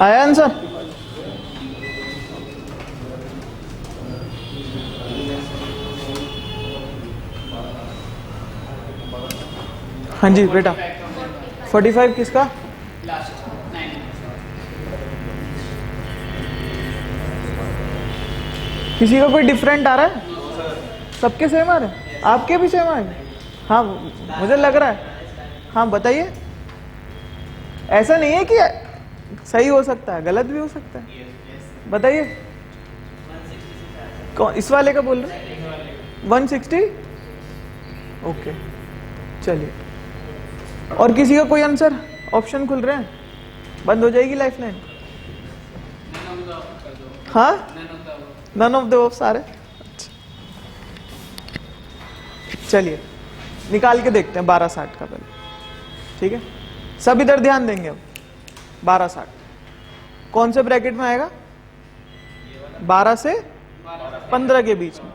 आया आंसर? हाँ जी बेटा। 45 किसका? किसी का कोई डिफरेंट आ रहा है? सबके सेम आ रहे हैं? आपके भी सेम आए? हाँ मुझे लग रहा है। हाँ बताइए। ऐसा नहीं है कि सही हो सकता है, गलत भी हो सकता है। बताइए। कौन इस वाले का बोल रहे हैं? 160। ओके चलिए। और किसी का कोई आंसर? ऑप्शन खुल रहे हैं, बंद हो जाएगी लाइफ लाइन। हाँ नन ऑफ द ऑफ सारे। चलिए निकाल के देखते हैं 1260 का पहले। ठीक है, सब इधर ध्यान देंगे। अब 1260 कौन से ब्रैकेट में आएगा? 12 से 15 के बीच में।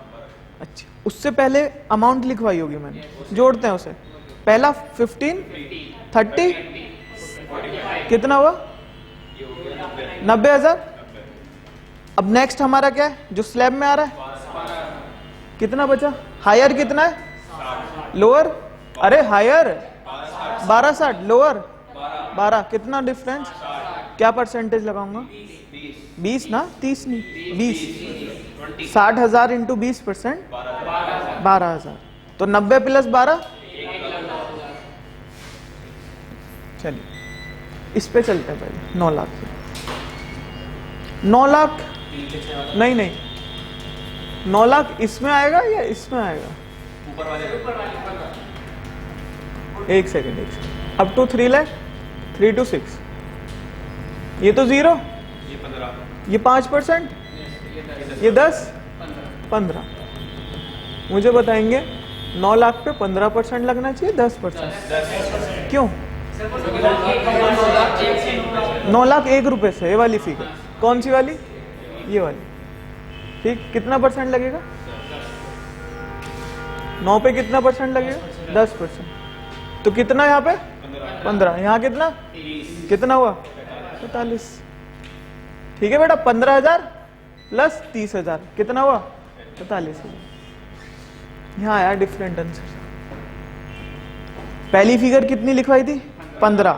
अच्छा, उससे पहले अमाउंट लिखवाई होगी मैंने, जोड़ते हैं उसे। पहला 15, 30, कितना हुआ? 90,000। अब नेक्स्ट हमारा क्या है जो स्लैब में आ रहा है? कितना बचा? हायर कितना है? लोअर? अरे हायर 1260, लोअर 12। कितना डिफरेंस? क्या परसेंटेज लगाऊंगा? 20 ना, 30 नहीं, 20। 60,000 इंटू 20%, 12,000। तो 90 प्लस 12। चलिए इस पे चलते हैं पहले। 9 लाख से 9 लाख नहीं नहीं 9 लाख इसमें आएगा या इसमें आएगा? एक second. Up to 3 lakh, 3 to 6। ये तो 0, ये 5%, ये 10, 15। मुझे बताएंगे 9 लाख पे 15% लगना चाहिए, 10%? क्यों? 9 लाख 1 रुपए से, ये वाली फिगर। कौन सी वाली? ये वाली। ठीक, कितना परसेंट लगेगा? 9 पे कितना परसेंट लगेगा? 10%। तो कितना यहाँ पे? 15। यहाँ कितना? कितना हुआ? 45। ठीक है बेटा, 15,000 प्लस 30,000 कितना हुआ? 45,000। यहाँ आया डिफरेंट आंसर। पहली फिगर कितनी लिखवाई थी? 15,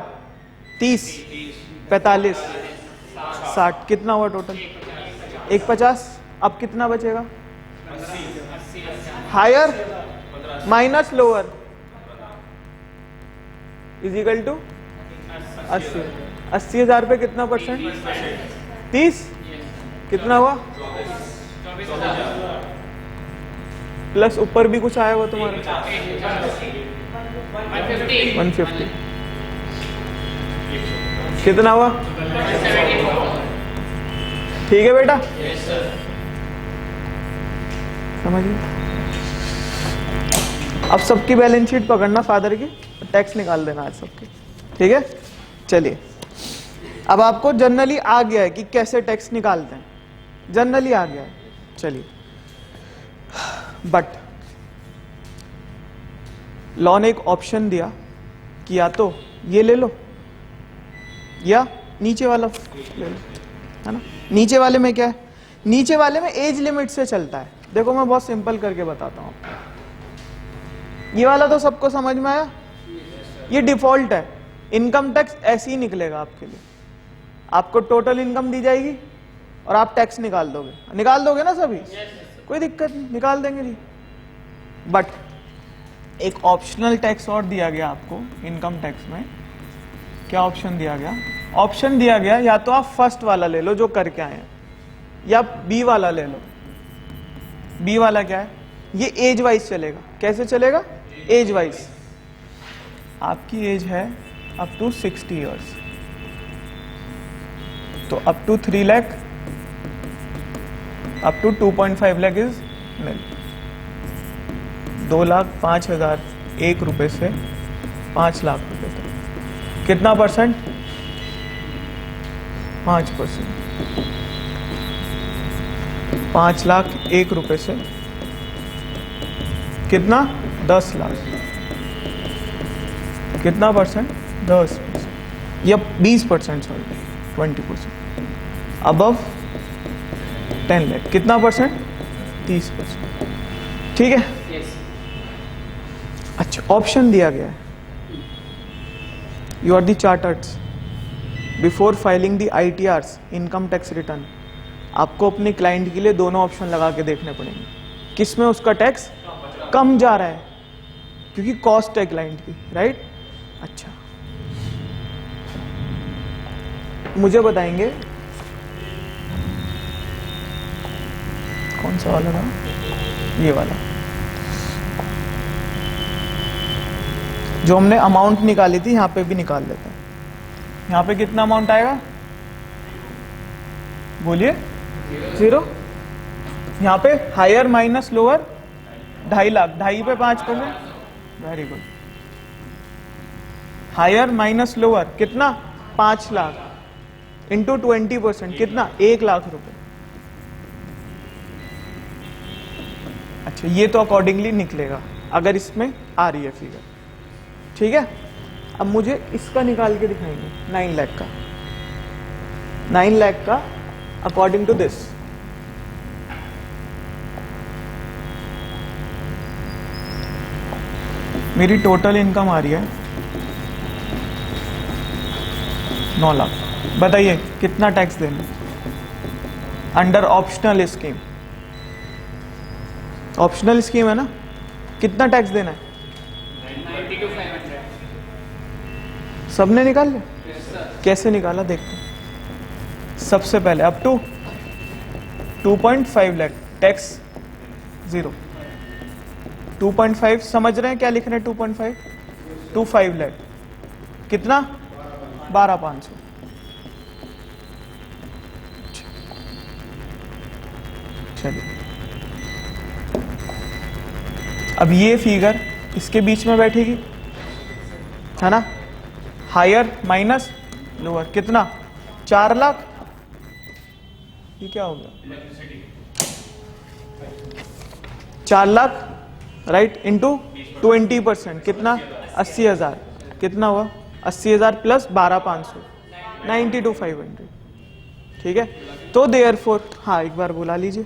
30, 45, 60। कितना हुआ टोटल? 150। अब कितना बचेगा? Higher minus lower is equal to 80। 80,000 पे कितना परसेंट? 30। कितना हुआ? प्लस ऊपर भी कुछ आया हुआ तुम्हारा? 150। कितना हुआ? ठीक है बेटा, समझ गए? अब सबकी बैलेंस शीट पकड़ना फादर की, टैक्स निकाल देना आज सबके। ठीक है, चलिए। अब आपको जनरली आ गया है कि कैसे टैक्स निकालते हैं, जनरली आ गया है। चलिए, बट लॉ ने एक ऑप्शन दिया कि या तो ये ले लो या नीचे वाला ले लो, है ना। नीचे वाले में क्या है, नीचे वाले में एज लिमिट से चलता है। देखो मैं बहुत सिंपल करके बताता हूं आपको। ये वाला तो सबको समझ में आया, ये डिफॉल्ट है। इनकम टैक्स ऐसे ही निकलेगा आपके लिए। आपको टोटल इनकम दी जाएगी और आप टैक्स निकाल दोगे ना सभी, कोई दिक्कत नहीं, निकाल देंगे जी। बट एक ऑप्शनल टैक्स और दिया गया आपको इनकम टैक्स में। क्या ऑप्शन दिया गया? ऑप्शन दिया गया या तो आप फर्स्ट वाला ले लो जो करके आए हैं, या बी वाला ले लो। बी वाला क्या है? ये एज वाइज चलेगा। कैसे चलेगा? Age wise. आपकी एज है अप टू 60 ईयर्स, तो up to 3 lakh, up to 2.5 lakh is nil. 2,05,001 रुपए से 5 लाख रुपए तक कितना परसेंट? 5%। 5 लाख 1 रुपए से कितना? 10 लाख। कितना परसेंट? 10% या 20%, सॉरी 20%। अबव 10 लाख कितना परसेंट? 30%। ठीक है। अच्छा, ऑप्शन दिया गया है, you are the chartereds before filing the ITRs income tax return. आपको अपने क्लाइंट के लिए दोनों ऑप्शन लगा के देखने पड़ेंगे, किसमें उसका टैक्स कम जा रहा है, क्योंकि कॉस्ट है क्लाइंट की, राइट। अच्छा, मुझे बताएंगे कौन सा वाला था? ये वाला जो हमने अमाउंट निकाली थी, यहां पे भी निकाल लेते हैं। यहां पे कितना अमाउंट आएगा? बोलिए। 0। यहां पे हायर माइनस लोअर 2.5 लाख, 2.5 पे 5%। Very good. Higher minus lower कितना? 5 लाख इंटू 20% कितना? 1 लाख रुपए। अच्छा, ये तो अकॉर्डिंगली निकलेगा अगर इसमें आ रही है फिगर, ठीक है। अब मुझे इसका निकाल के दिखाएंगे 9 लाख का। 9 लाख का अकॉर्डिंग टू दिस मेरी टोटल इनकम आ रही है 9 लाख। बताइए कितना टैक्स देना under optional scheme? Optional scheme है ना, कितना टैक्स देना है? 90 to 500। सबने निकाल लिया? Yes, sir। कैसे निकाला देखते हैं। सबसे पहले अप टू 2.5 लाख टैक्स 0। 2.5 समझ रहे हैं क्या लिख रहे हैं? 2.5 टू 5 लाख कितना? 12,500। चलिए, अब ये फिगर इसके बीच में बैठेगी, है ना। हायर माइनस लोअर कितना? 4 लाख। ये क्या हो गया? 4 लाख राइट इंटू 20% कितना? 80,000। कितना हुआ? 80,000 प्लस 12,500 92,500। ठीक है। तो देयरफॉर, हाँ एक बार बुला लीजिए।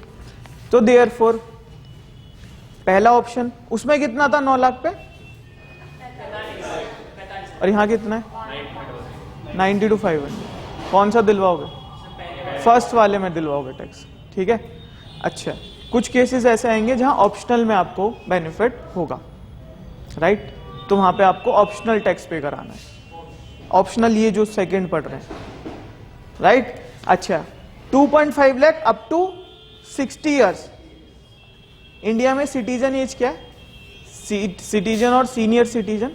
तो देयरफॉर पहला ऑप्शन उसमें कितना था? 9 लाख पे, और यहाँ कितना है? 92,500। कौन सा दिलवाओगे? फर्स्ट वाले में दिलवाओगे टैक्स, ठीक है। अच्छा, कुछ केसेस ऐसे आएंगे जहां ऑप्शनल में आपको बेनिफिट होगा, राइट। तो वहां पे आपको ऑप्शनल टैक्स पे कराना है। ऑप्शनल ये जो सेकंड पढ़ रहे हैं, राइट। अच्छा, 2.5 lakh up to 60 years. India में सिटीजन एज क्या है? सिटीजन और सीनियर सिटीजन।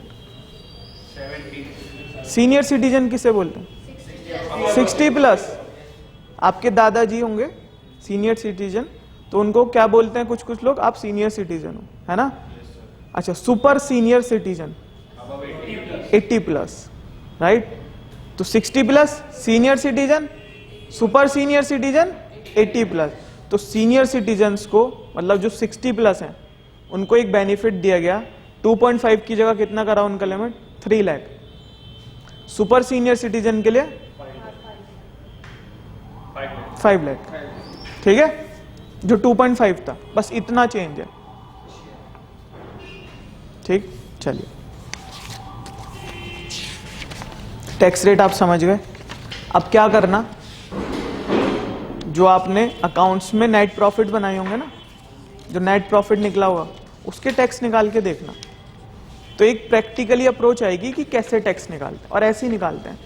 सीनियर सिटीजन किसे बोलते हैं? 60 प्लस। आपके दादाजी होंगे सीनियर सिटीजन, तो उनको क्या बोलते हैं कुछ कुछ लोग? आप सीनियर सिटीजन हो, है ना। अच्छा, super senior citizen 80 plus, right. तो 60 plus senior citizen, super senior citizen 80 plus. तो सीनियर सिटीजन्स को, मतलब जो 60 प्लस हैं, उनको एक बेनिफिट दिया गया 2.5 की जगह कितना करा उनका limit? 3 lakh. Super senior citizen के लिए 5 लाख। ठीक है, जो 2.5 था, बस इतना चेंज है। ठीक, चलिए टैक्स रेट आप समझ गए। अब क्या करना, जो आपने अकाउंट्स में नेट प्रॉफिट बनाए होंगे ना, जो नेट प्रॉफिट निकला होगा उसके टैक्स निकाल के देखना। तो एक प्रैक्टिकली अप्रोच आएगी कि कैसे टैक्स निकालते हैं, और ऐसे ही निकालते हैं।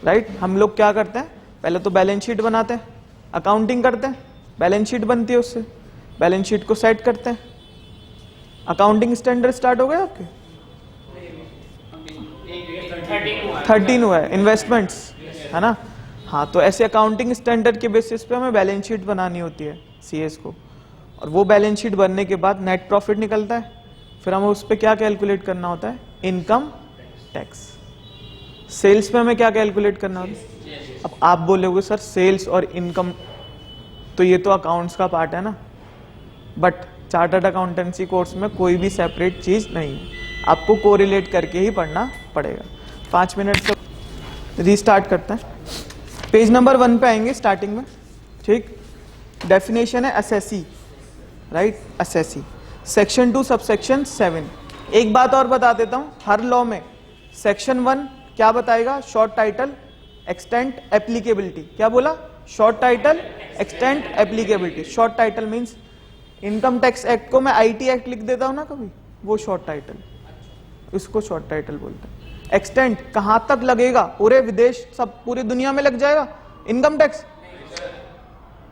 राइट, हम लोग क्या करते हैं, पहले तो बैलेंस शीट बनाते हैं, अकाउंटिंग करते हैं, बैलेंस शीट बनती है, उससे बैलेंस शीट को सेट करते हैं। अकाउंटिंग स्टैंडर्ड स्टार्ट हो गए आपके? 13 हुआ है, इन्वेस्टमेंट्स है ना। हाँ, तो ऐसे अकाउंटिंग स्टैंडर्ड के बेसिस पे हमें बैलेंस शीट बनानी होती है सीएस को, और वो बैलेंस शीट बनने के बाद नेट प्रॉफिट निकलता है। फिर हमें उस पर क्या कैलकुलेट करना होता है? Income tax. सेल्स पे हमें क्या कैलकुलेट करना होता है? अब आप बोलोगे सर सेल्स और इनकम तो ये तो अकाउंट्स का पार्ट है ना, बट चार्टर्ड अकाउंटेंसी कोर्स में कोई भी सेपरेट चीज नहीं है, आपको कोरिलेट करके ही पढ़ना पड़ेगा। 5 मिनट से रीस्टार्ट करते हैं। पेज नंबर 1 पे आएंगे स्टार्टिंग में। ठीक, डेफिनेशन है assessee. Right, assessee section 2 subsection 7। एक बात और बता देता हूं, हर लॉ में सेक्शन 1 क्या बताएगा? Short title, extent, applicability. क्या बोला? Short title, extent, applicability. Short title means income tax act को मैं आईटी एक्ट लिख देता हूं ना कभी, वो शॉर्ट टाइटल, इसको शॉर्ट टाइटल बोलते हैं। एक्सटेंट, कहां तक लगेगा? पूरे विदेश, सब पूरी दुनिया में लग जाएगा इनकम टैक्स?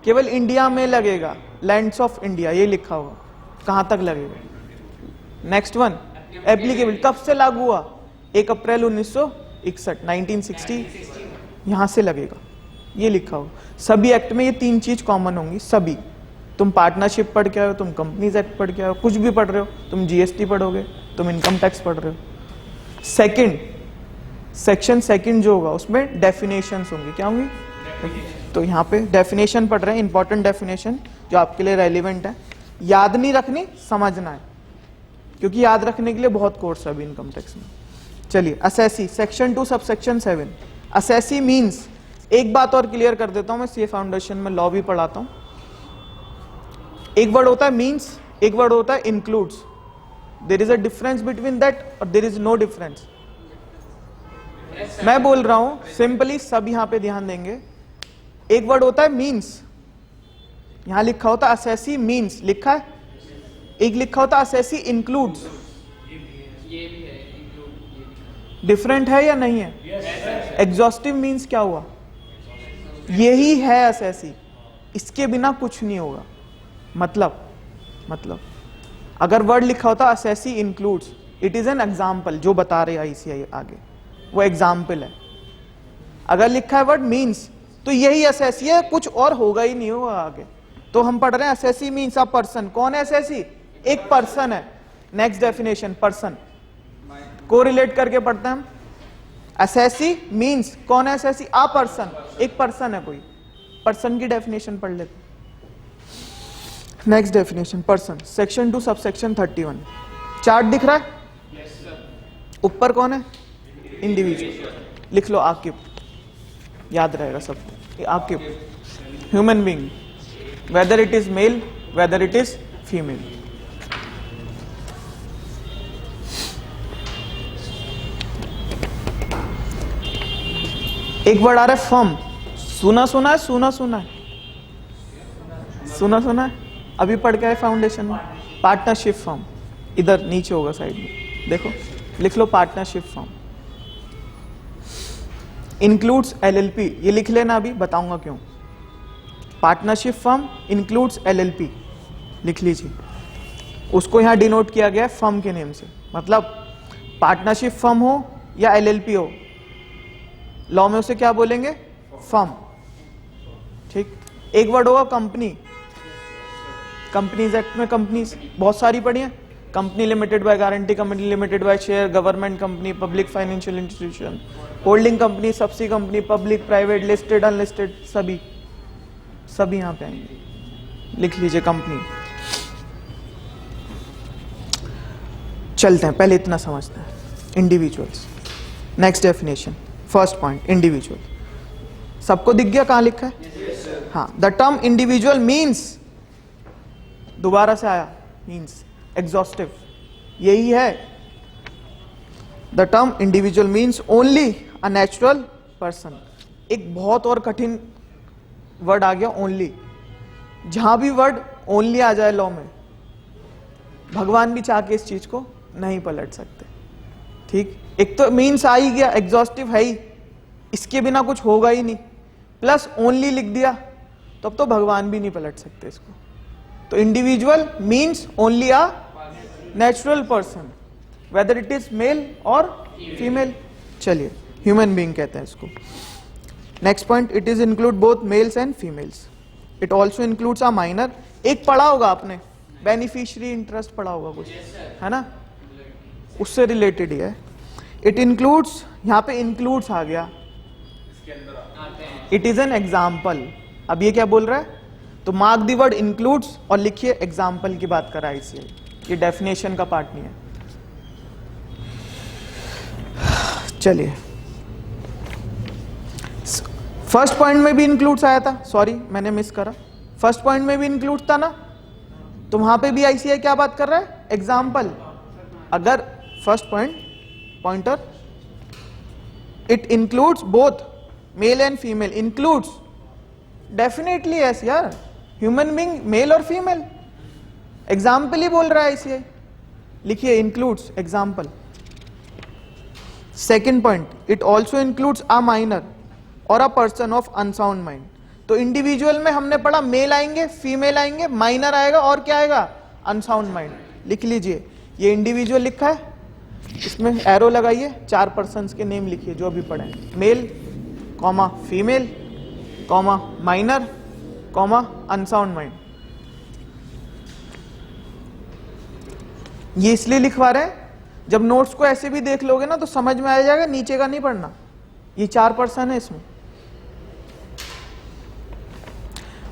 केवल इंडिया में लगेगा, लैंड्स ऑफ इंडिया ये लिखा होगा, कहां तक लगेगा। नेक्स्ट वन, एप्लीकेबल, कब से लागू हुआ? 1 अप्रैल 1961, 1960, यहां से लगेगा, ये लिखा होगा। सभी एक्ट में ये 3 चीज कॉमन होंगी, सभी। तुम पार्टनरशिप पढ़ के आए हो, तुम कंपनीज एक्ट पढ़ के आए हो, कुछ भी पढ़ रहे हो, तुम जीएसटी पढ़ोगे, तुम इनकम टैक्स पढ़ रहे हो। सेकंड, सेक्शन सेकंड जो होगा उसमें डेफिनेशंस होंगी। क्या होंगी? तो यहाँ पे डेफिनेशन पढ़ रहे हैं, इंपॉर्टेंट डेफिनेशन जो आपके लिए रेलिवेंट है। याद नहीं रखनी, समझना है, क्योंकि याद रखने के लिए बहुत कोर्स है अभी इनकम टैक्स में। चलिए, assessee section 2 subsection 7। Assessee means, एक बात और क्लियर कर देता हूं, मैं सीए फाउंडेशन में लॉ भी पढ़ाता हूं। एक वर्ड होता है मींस, एक वर्ड होता है includes. There is a difference between that और देयर इज नो डिफरेंस। मैं बोल रहा हूं सिंपली, सब यहां पे ध्यान देंगे। एक वर्ड होता है मींस, यहां लिखा होता है असेसी मींस, लिखा है। एक लिखा होता है असेसी इंक्लूड्स। डिफरेंट है या नहीं है? एग्जॉस्टिव मींस क्या हुआ? यही है असेसी, इसके बिना कुछ नहीं होगा। मतलब अगर वर्ड लिखा होता assessee includes, it is an example, जो बता रहे आईसीआई आगे वो एग्जाम्पल है। अगर लिखा है वर्ड मींस, तो यही असेसी है, कुछ और होगा ही नहीं होगा आगे। तो हम पढ़ रहे हैं असेसी मींस अ पर्सन। कौन है असेसी? एक पर्सन है। नेक्स्ट डेफिनेशन, पर्सन को रिलेट करके पढ़ते हैं हम। असेसी मींस, कौन है असेसी? अ पर्सन, एक पर्सन है कोई। पर्सन की डेफिनेशन पढ़ लेते हैं। Next definition, person section 2 subsection 31। Chart दिख रहा है? ऊपर कौन है? इंडिविजुअल। लिख लो आकिब, याद रहेगा सबको। Aqib, human being, whether it is male whether it is female. एक वर्ड आ रहा है फर्म। सुना सुना है, सुना सुना है, सुना सुना है, अभी पढ़ के आए फाउंडेशन में। पार्टनरशिप फर्म, इधर नीचे होगा साइड में, देखो लिख लो पार्टनरशिप फर्म। इंक्लूड्स एलएलपी, ये लिख लेना, अभी बताऊंगा क्यों। पार्टनरशिप फर्म इंक्लूड्स एलएलपी, लिख लीजिए। उसको यहां डिनोट किया गया है फर्म के नेम से। मतलब पार्टनरशिप फर्म हो या एलएलपी हो, लॉ में उसे क्या बोलेंगे? फर्म। ठीक, एक वर्ड होगा कंपनी। कंपनीज एक्ट में कंपनीज बहुत सारी पढ़ी हैं। Company limited by guarantee, company limited by share, government company, public financial institution, holding company, subsidy company, public, private, listed, unlisted, सभी सभी यहां पे आएंगे। लिख लीजिए कंपनी। चलते हैं, पहले इतना समझते हैं individuals. Next definition, first point individual. सबको दिख गया कहां लिखा है? हाँ, द टर्म इंडिविजुअल मीन्स, दोबारा से आया, मीन्स एग्जॉस्टिव, यही है। The term individual means only a natural person. एक बहुत और कठिन वर्ड आ गया, ओनली। जहां भी वर्ड ओनली आ जाए लॉ में, भगवान भी चाह के इस चीज को नहीं पलट सकते। ठीक, एक तो मीन्स आ ही गया, एग्जॉस्टिव है ही, इसके बिना कुछ होगा ही नहीं, प्लस ओनली लिख दिया, तो अब तो भगवान भी नहीं पलट सकते इसको। तो individual means only a natural person, whether it is male और फीमेल। चलिए, ह्यूमन बीइंग कहते हैं इसको। Next point, it is include both mails and females. It also includes a minor. एक पढ़ा होगा आपने, बेनिफिशियरी इंटरेस्ट पढ़ा होगा कुछ, है ना, उससे रिलेटेड ही है। इट इंक्लूड्स, यहां पे इंक्लूड्स आ गया, इट इज एन एग्जाम्पल। अब ये क्या बोल रहा है? तो मार्क द वर्ड इंक्लूड्स और लिखिए एग्जाम्पल की बात कर रहा है, इसलिए ये डेफिनेशन का पार्ट नहीं है। चलिए, फर्स्ट पॉइंट में भी इंक्लूड्स आया था, सॉरी मैंने मिस करा, फर्स्ट पॉइंट में भी इंक्लूड्स था ना, तो वहां पे भी आईसीआई क्या बात कर रहा है? एग्जाम्पल। अगर first point pointer, it includes both male and female, includes, definitely yes यार, ह्यूमन बीइंग मेल और फीमेल, एग्जाम्पल ही बोल रहा है इसलिए लिखिए includes example. Second point, it also includes a minor और a person of unsound mind. तो इंडिविजुअल में हमने पढ़ा मेल आएंगे, फीमेल आएंगे, माइनर आएगा और क्या आएगा? Unsound mind. लिख लीजिए, ये इंडिविजुअल लिखा है, इसमें एरो लगाइए, 4 पर्सन्स के नेम लिखिए जो अभी पढ़े, male comma female comma minor comma unsound mind. ये इसलिए लिखवा रहे हैं, जब नोट्स को ऐसे भी देख लोगे ना तो समझ में आ जाएगा, नीचे का नहीं पढ़ना। ये 4 पर्सन है इसमें।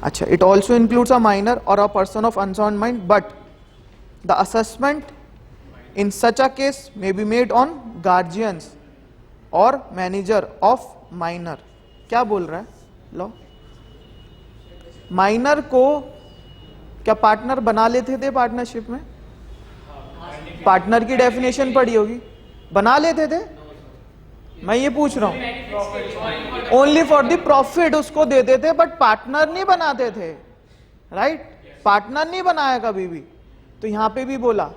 अच्छा, it also includes a minor और a person of unsound mind, but the assessment in such a case may be made on guardians और मैनेजर ऑफ माइनर। क्या बोल रहा है लॉ? माइनर को क्या पार्टनर बना लेते थे पार्टनरशिप में? पार्टनर की डेफिनेशन पढ़ी होगी, बना लेते थे। मैं ये पूछ रहा हूं, ओनली फॉर द प्रॉफिट उसको देते थे, बट पार्टनर नहीं बनाते थे, राइट? पार्टनर नहीं बनाया कभी भी। तो यहां पे भी बोला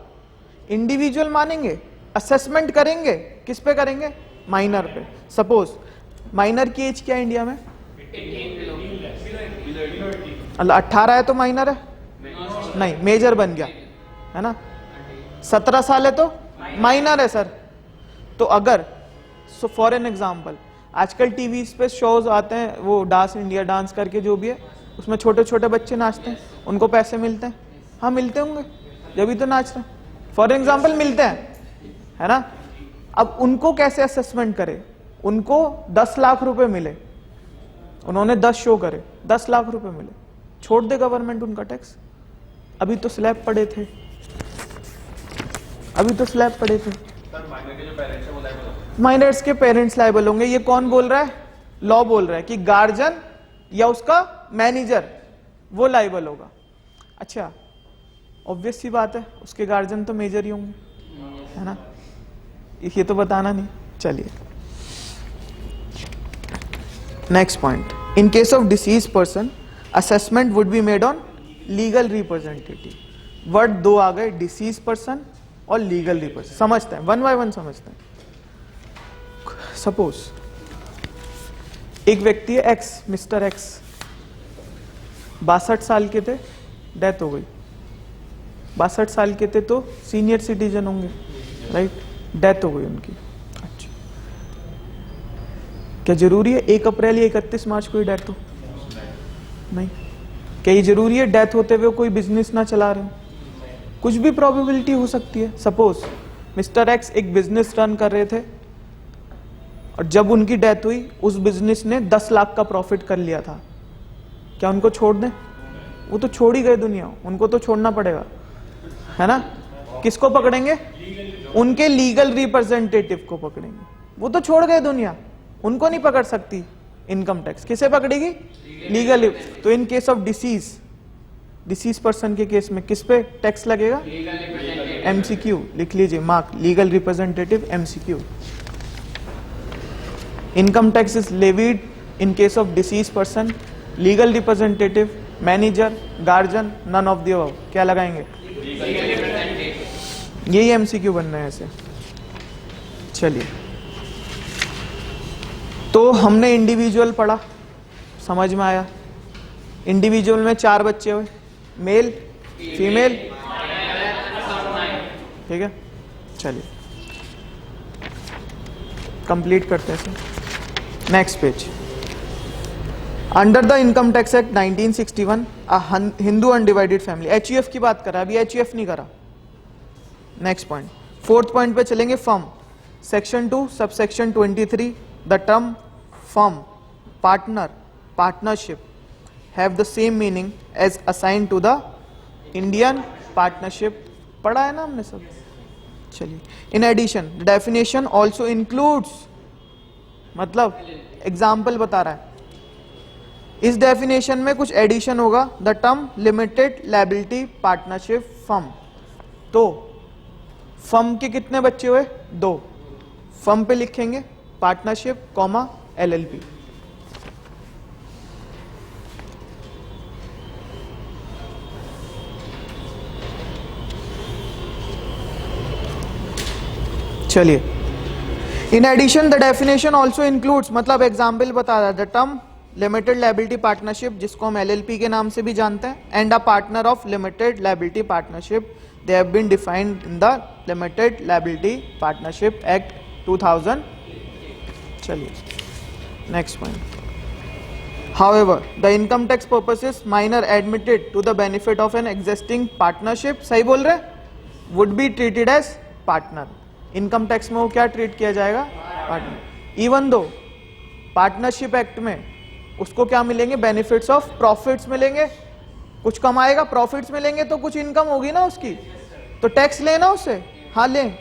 इंडिविजुअल मानेंगे, असेसमेंट करेंगे, किस पे करेंगे? माइनर पे। सपोज माइनर की एज क्या है इंडिया में? 18 है तो माइनर है? नहीं, मेजर बन गया है ना। 17 साल है तो माइनर है सर। तो अगर सो फॉर एन एग्जाम्पल, आजकल टीवी पे शोज आते हैं, वो डांस इंडिया डांस करके जो भी है, उसमें छोटे छोटे बच्चे नाचते हैं, उनको पैसे मिलते हैं। हाँ मिलते होंगे, जब भी तो नाच रहे हैं, फॉर एग्जाम्पल मिलते हैं, है ना। अब उनको कैसे असेसमेंट करें? उनको 10 लाख रुपए मिले, उन्होंने 10 शो करे, 10 लाख रुपए मिले, छोड़ दे गवर्नमेंट उनका टैक्स? अभी तो स्लैब पड़े थे, अभी तो स्लैब पड़े थे। माइनर्स के पेरेंट्स लायबल होंगे। ये कौन बोल रहा है? लॉ बोल रहा है कि गार्जियन या उसका मैनेजर वो लायबल होगा। अच्छा, ऑब्वियस सी बात है, उसके गार्जियन तो मेजर ही होंगे, है ना। ये तो बताना नहीं। चलिए, next point, in case of deceased person assessment would be made on legal representative. Word 2 आ गए, डिसीज पर्सन और लीगल रिप्रेजेंटेटिव। समझते हैं, वन बाय वन समझते हैं। सपोज एक व्यक्ति है एक्स, मिस्टर एक्स, 62 साल के थे, डेथ हो गई। 62 साल के थे तो सीनियर सिटीजन होंगे, राइट? डेथ हो गई उनकी। अच्छा, क्या जरूरी है 1 अप्रैल या 31 मार्च को ही डेथ हो? नहीं। क्या ये जरूरी है डेथ होते हुए कोई बिजनेस ना चला रहे हो? कुछ भी प्रोबेबिलिटी हो सकती है। सपोज मिस्टर एक्स एक बिजनेस रन कर रहे थे और जब उनकी डेथ हुई, उस बिजनेस ने 10 लाख का प्रॉफिट कर लिया था, क्या उनको छोड़ दें? वो तो छोड़ ही गए दुनिया, उनको तो छोड़ना पड़ेगा, है ना। किसको पकड़ेंगे? उनके लीगल रिप्रेजेंटेटिव को पकड़ेंगे। वो तो छोड़ गए दुनिया, उनको नहीं पकड़ सकती इनकम टैक्स। किसे पकड़ेगी? लीगल। तो in case of deceased person के केस में किस पे टैक्स लगेगा? एमसीक्यू लिख लीजिए, mark, legal representative MCQ. Income tax is levied in case of deceased person, legal representative, manager, guardian, none of the above. क्या लगाएंगे? यही एमसीक्यू बन रहे हैं ऐसे। चलिए, तो हमने इंडिविजुअल पढ़ा, समझ में आया। इंडिविजुअल में 4 बच्चे हुए, मेल, फीमेल, ठीक है। चलिए कंप्लीट करते हैं sir. Next page. Under the income tax act 1961 Hindu undivided family, HUF की बात करा, अभी एचयूएफ नहीं करा। नेक्स्ट पॉइंट, 4th पॉइंट पे चलेंगे। Firm, section 2 subsection 23, the term firm, partner, partnership have the same meaning as assign to the Indian partnership. पढ़ा है ना हमने सब। चलिए, in addition definition also includes, मतलब एग्जाम्पल बता रहा है, इस डेफिनेशन में कुछ एडिशन होगा। The term limited liability partnership firm, तो फर्म के कितने बच्चे हुए? 2। फर्म पे लिखेंगे पार्टनरशिप कॉमा एलएलपी। चलिए, in addition the definition also includes, मतलब एग्जाम्पल बता रहा है, the term limited liability partnership, जिसको हम एलएलपी के नाम से भी जानते हैं, and a partner of limited liability partnership, they have been defined in the limited liability partnership act 2000। चलिए next point. However, the income tax purposes minor admitted to the benefit of an existing partnership, सही बोल रहे, would be treated as partner। Income tax में वो क्या treat किया जाएगा? Partner. Even though partnership act में उसको क्या मिलेंगे? बेनिफिट्स ऑफ प्रॉफिट्स मिलेंगे। कुछ कमाएगा, प्रॉफिट्स मिलेंगे, तो कुछ इनकम होगी ना उसकी, तो टैक्स लेना उससे, हाँ लें।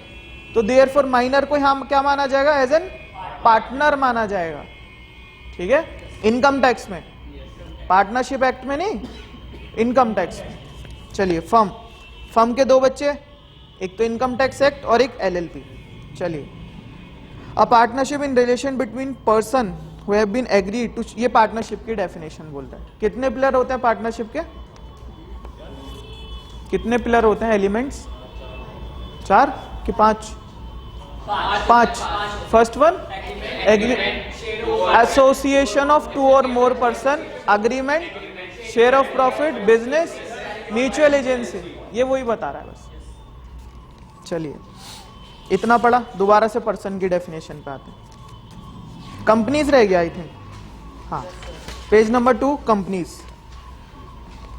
तो देयरफॉर माइनर को यहाँ क्या माना जाएगा? एज एन पार्टनर माना जाएगा, ठीक है, इनकम टैक्स में। पार्टनरशिप एक्ट में नहीं, इनकम टैक्स में। चलिए, फर्म, फर्म के 2 बच्चे, एक तो इनकम टैक्स एक्ट और एक एलएलपी। चलिए, a partnership in relation between person who have been agreed to, ये पार्टनरशिप की डेफिनेशन बोल रहा है। कितने पिलर होते हैं पार्टनरशिप के? कितने पिलर होते हैं? एलिमेंट्स 4 कि 5? 5। फर्स्ट वन एसोसिएशन ऑफ 2 और more person, agreement, share of profit, business, mutual agency, ये वही बता रहा है बस। चलिए, इतना पढ़ा, दोबारा से पर्सन की डेफिनेशन पे आते हैं। कंपनीज रह गया आई थिंक, हाँ, page number 2, companies.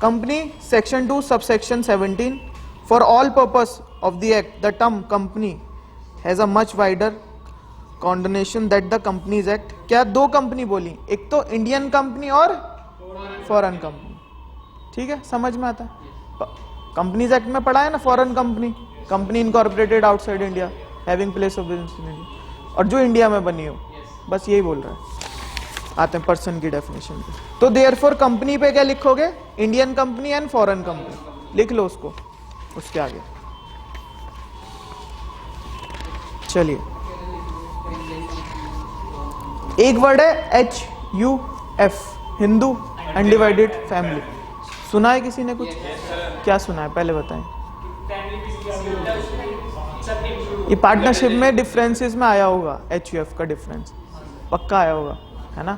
Company, section 2 subsection 17, for all purpose of the act the term company has a much wider condonation that the companies act. क्या 2 कंपनी बोली, एक तो इंडियन कंपनी और फॉरेन कंपनी, ठीक है, समझ में आता है। कंपनीज एक्ट में पढ़ा है ना, foreign company, company incorporated outside India having place of business in India, और जो इंडिया में बनी हो, बस यही बोल रहा है। आते हैं पर्सन की डेफिनेशन पे। तो देयरफॉर कंपनी पे क्या लिखोगे? Indian company and foreign company, लिख लो उसको उसके आगे। चलिए, एक वर्ड है HUF, हिंदू अनडिवाइडेड फैमिली। सुना है किसी ने कुछ? क्या सुना है पहले बताएं। ये पार्टनरशिप में डिफरेंसेस में आया होगा, HUF का डिफरेंस पक्का आया होगा, है ना।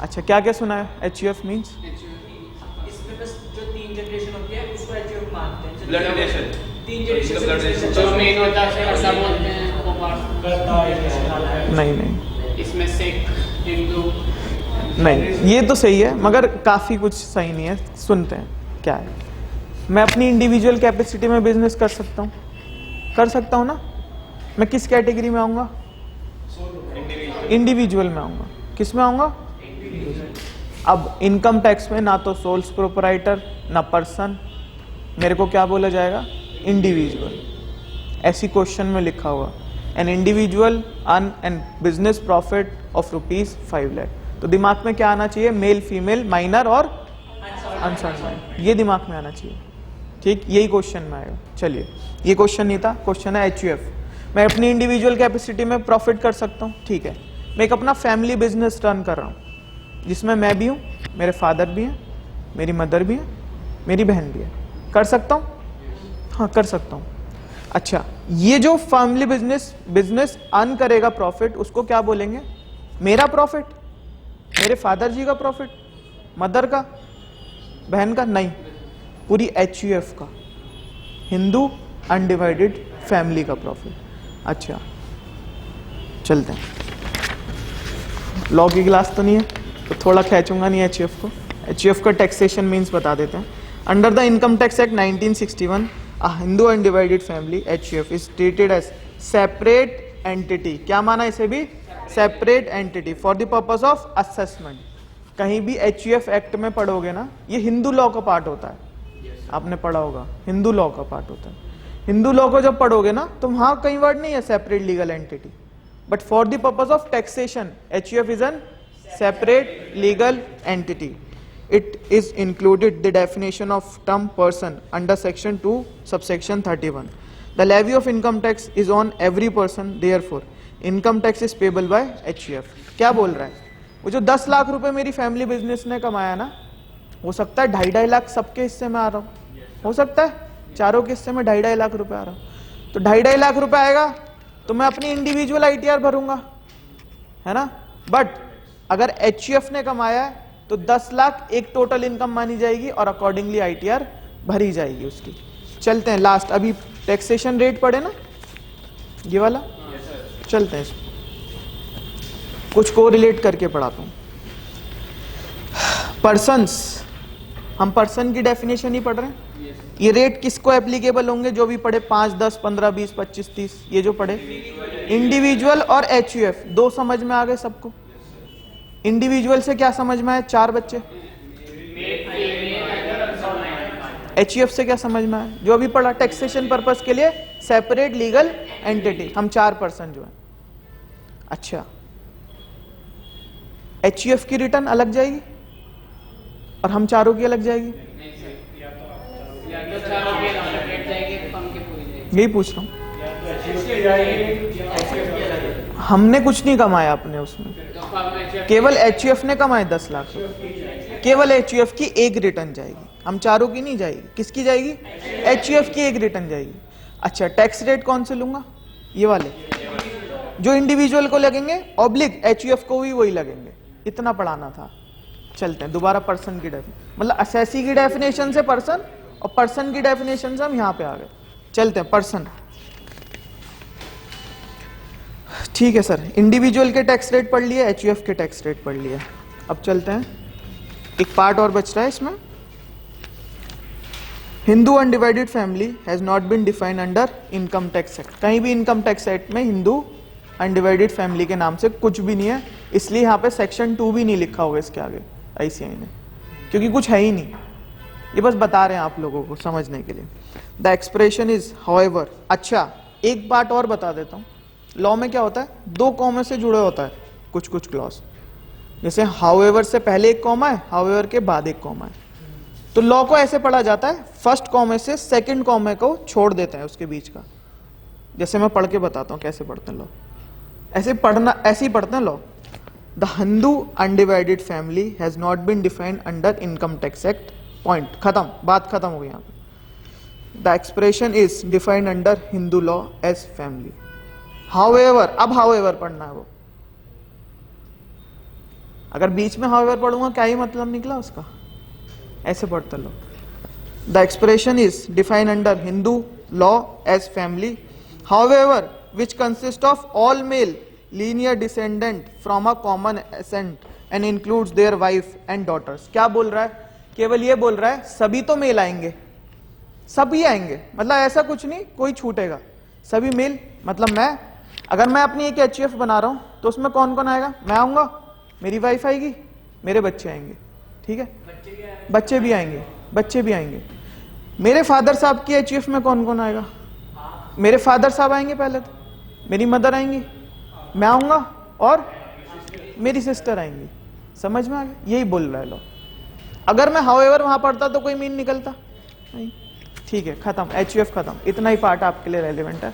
अच्छा, क्या क्या सुना है? HUF मीन्स इसमें बस जो 3 जनरेशन होती है उसको HUF मानते हैं। ब्लड रिलेशन, 3 जनरेशन जो मेन होता है ऐसा बोलते हैं वो पार्ट। नहीं, इसमें सिख, हिंदू, नहीं, ये तो सही है मगर काफी कुछ सही नहीं है। सुनते हैं क्या है। मैं अपनी इंडिविजुअल कैपेसिटी में बिजनेस कर सकता हूँ, कर सकता हूँ ना। मैं किस कैटेगरी में आऊंगा? इंडिविजुअल में आऊंगा। किस में आऊंगा? अब इनकम टैक्स में ना तो सोल्स प्रोपराइटर ना पर्सन, मेरे को क्या बोला जाएगा? इंडिविजुअल। ऐसी क्वेश्चन में लिखा हुआ an individual earn an business profit of ₹5 lakh, तो दिमाग में क्या आना चाहिए? मेल, फीमेल, माइनर और अनसर्न माइनर, ये दिमाग में आना चाहिए। ठीक, यही क्वेश्चन में आएगा। चलिए, ये क्वेश्चन नहीं था, क्वेश्चन है HUF। मैं अपनी इंडिविजुअल कैपेसिटी में प्रॉफिट कर सकता हूँ, ठीक है। मैं एक अपना फैमिली बिजनेस रन कर रहा हूँ जिसमें मैं भी हूँ, मेरे फादर भी हैं, मेरी मदर भी है, मेरी बहन भी है। कर सकता हूँ? हाँ, कर सकता हूँ। अच्छा, ये जो फैमिली बिजनेस अर्न करेगा प्रॉफिट, उसको क्या बोलेंगे? मेरा प्रॉफिट, मेरे फादर जी का प्रॉफिट, मदर का, बहन का? नहीं, पूरी HUF का, हिंदू अनडिवाइडेड फैमिली का प्रॉफिट। अच्छा, चलते हैं। लॉ की क्लास तो नहीं है तो थोड़ा खींचूंगा नहीं HUF को। HUF का टैक्सेशन मीन्स बता देते हैं। Under the income tax act 1961 a Hindu undivided family HUF is treated as separate entity। क्या माना इसे भी? Separate entity for the purpose of assessment. कहीं भी HUF एक्ट में पढ़ोगे ना, ये हिंदू लॉ का पार्ट होता है। आपने पढ़ा होगा, हिंदू लॉ का पार्ट होता है। हिंदू लॉ को जब पढ़ोगे ना, तो वहां कई वर्ड नहीं है separate legal entity, but for the purpose of taxation HUF is an separate legal entity. It is included the definition of term person under section 2 subsection 31. The levy of income tax is on every person, therefore income tax is payable by HUF। क्या बोल रहा है? वो जो 10 लाख रुपए मेरी family business ने कमाया ना, हो सकता है 2.5 लाख सबके हिस्से में आ रहा हूँ, हो सकता है चारों के हिस्से में 2.5 लाख रुपए आ रहा हूँ, तो 2.5 लाख रुपए आएगा तो मैं अपनी इंडिविजुअल ITR भरूंगा, है ना। बट अगर HUF ने कमाया है तो 10 लाख एक टोटल इनकम मानी जाएगी और अकॉर्डिंगली ITR भरी जाएगी उसकी। चलते हैं लास्ट, अभी टैक्सेशन रेट पड़े ना ये वाला, चलते हैं इसमें कुछ को रिलेट करके पढ़ाता हूं। पर्सन्स, हम पर्सन की डेफिनेशन ही पढ़ रहे हैं। ये रेट किसको एप्लीकेबल होंगे? जो भी पढ़े 5, 10, 15, 20, 25, 30, ये जो पढ़े इंडिविजुअल और HUF, दो समझ में आ गए सबको। इंडिविजुअल से क्या समझ में आए? 4 बच्चे। HUF से क्या समझ में आए? जो अभी पढ़ा, टैक्सेशन पर्पस के लिए सेपरेट लीगल एंटिटी, हम 4 पर्सन जो है। अच्छा, HUF की रिटर्न अलग जाएगी और हम चारों की अलग जाएगी? यही पूछ रहा हूं। हमने कुछ नहीं कमाया अपने उसमें, केवल HUF ने कमाए 10 लाख रुपए, केवल HUF की एक रिटर्न जाएगी, हम चारों की नहीं जाएगी। किसकी जाएगी? HUF की एक रिटर्न जाएगी। अच्छा, टैक्स रेट कौन से लूंगा? ये वाले जो इंडिविजुअल को लगेंगे, ऑब्लिक HUF को भी वही लगेंगे। इतना पढ़ाना था। चलते हैं दोबारा पर्सन की डेफिनेशन, मतलब असेसी की डेफिनेशन से पर्सन और पर्सन की डेफिनेशन से हम यहां पे आ गए। चलते हैं पर्सन। ठीक है सर, इंडिविजुअल के टैक्स रेट पढ़ लिए, HUF के टैक्स रेट पढ़ लिए। अब चलते हैं, एक पार्ट और बच रहा है इसमें। Hindu undivided family has not been defined under income tax act. कहीं भी इनकम टैक्स एक्ट में हिंदू अनडिवाइडेड फैमिली के नाम से कुछ भी नहीं है, इसलिए यहाँ पे सेक्शन 2 भी नहीं लिखा होगा इसके आगे ICI ने, क्योंकि कुछ है ही नहीं। ये बस बता रहे हैं आप लोगों को समझने के लिए। The expression is however. अच्छा, एक बात और बता देता हूँ, लॉ में क्या होता है, 2 कॉमा से जुड़े होता है कुछ कुछ क्लॉज। जैसे हाउएवर से पहले एक कॉमा है, हाउएवर के बाद एक कॉमा है, तो लॉ को ऐसे पढ़ा जाता है, फर्स्ट कॉमे से सेकंड कॉमे को छोड़ देते हैं उसके बीच का। जैसे मैं पढ़ के बताता हूँ कैसे पढ़ते हैं लॉ, ऐसे ही पढ़ते हैं law. The Hindu undivided family has not been defined under income tax act, point खत्म, बात खत्म हो गई यहाँ पे। The expression is defined under Hindu law as family. However, अब हाउएवर पढ़ना है वो। अगर बीच में हाउएवर पढ़ूंगा क्या ही मतलब निकला उसका? ऐसे पढ़ते लो। The expression is defined under Hindu law as family, however which consist of all male linear descendant from a common ascent and includes their wife and daughters। क्या बोल रहा है? केवल ये बोल रहा है सभी तो मेल आएंगे, सभी आएंगे, मतलब ऐसा कुछ नहीं कोई छूटेगा, सभी मेल। मतलब मैं, अगर मैं अपनी एक HUF बना रहा हूं तो उसमें कौन कौन आएगा? मैं आऊंगा, मेरी वाइफ आएगी, मेरे बच्चे आएंगे, ठीक है, बच्चे भी आएंगे, बच्चे भी आएंगे। मेरे फादर साहब की HUF में कौन कौन आएगा? मेरे फादर साहब आएंगे पहले, तो मेरी मदर आएंगी, मैं आऊंगा और मेरी सिस्टर आएंगी। समझ में आ गया? यही बोल रहा है लो। अगर मैं हाउएवर वहां पढ़ता तो कोई मीन निकलता नहीं। ठीक है, खत्म, HUF खत्म। इतना ही पार्ट आपके लिए रेलिवेंट है।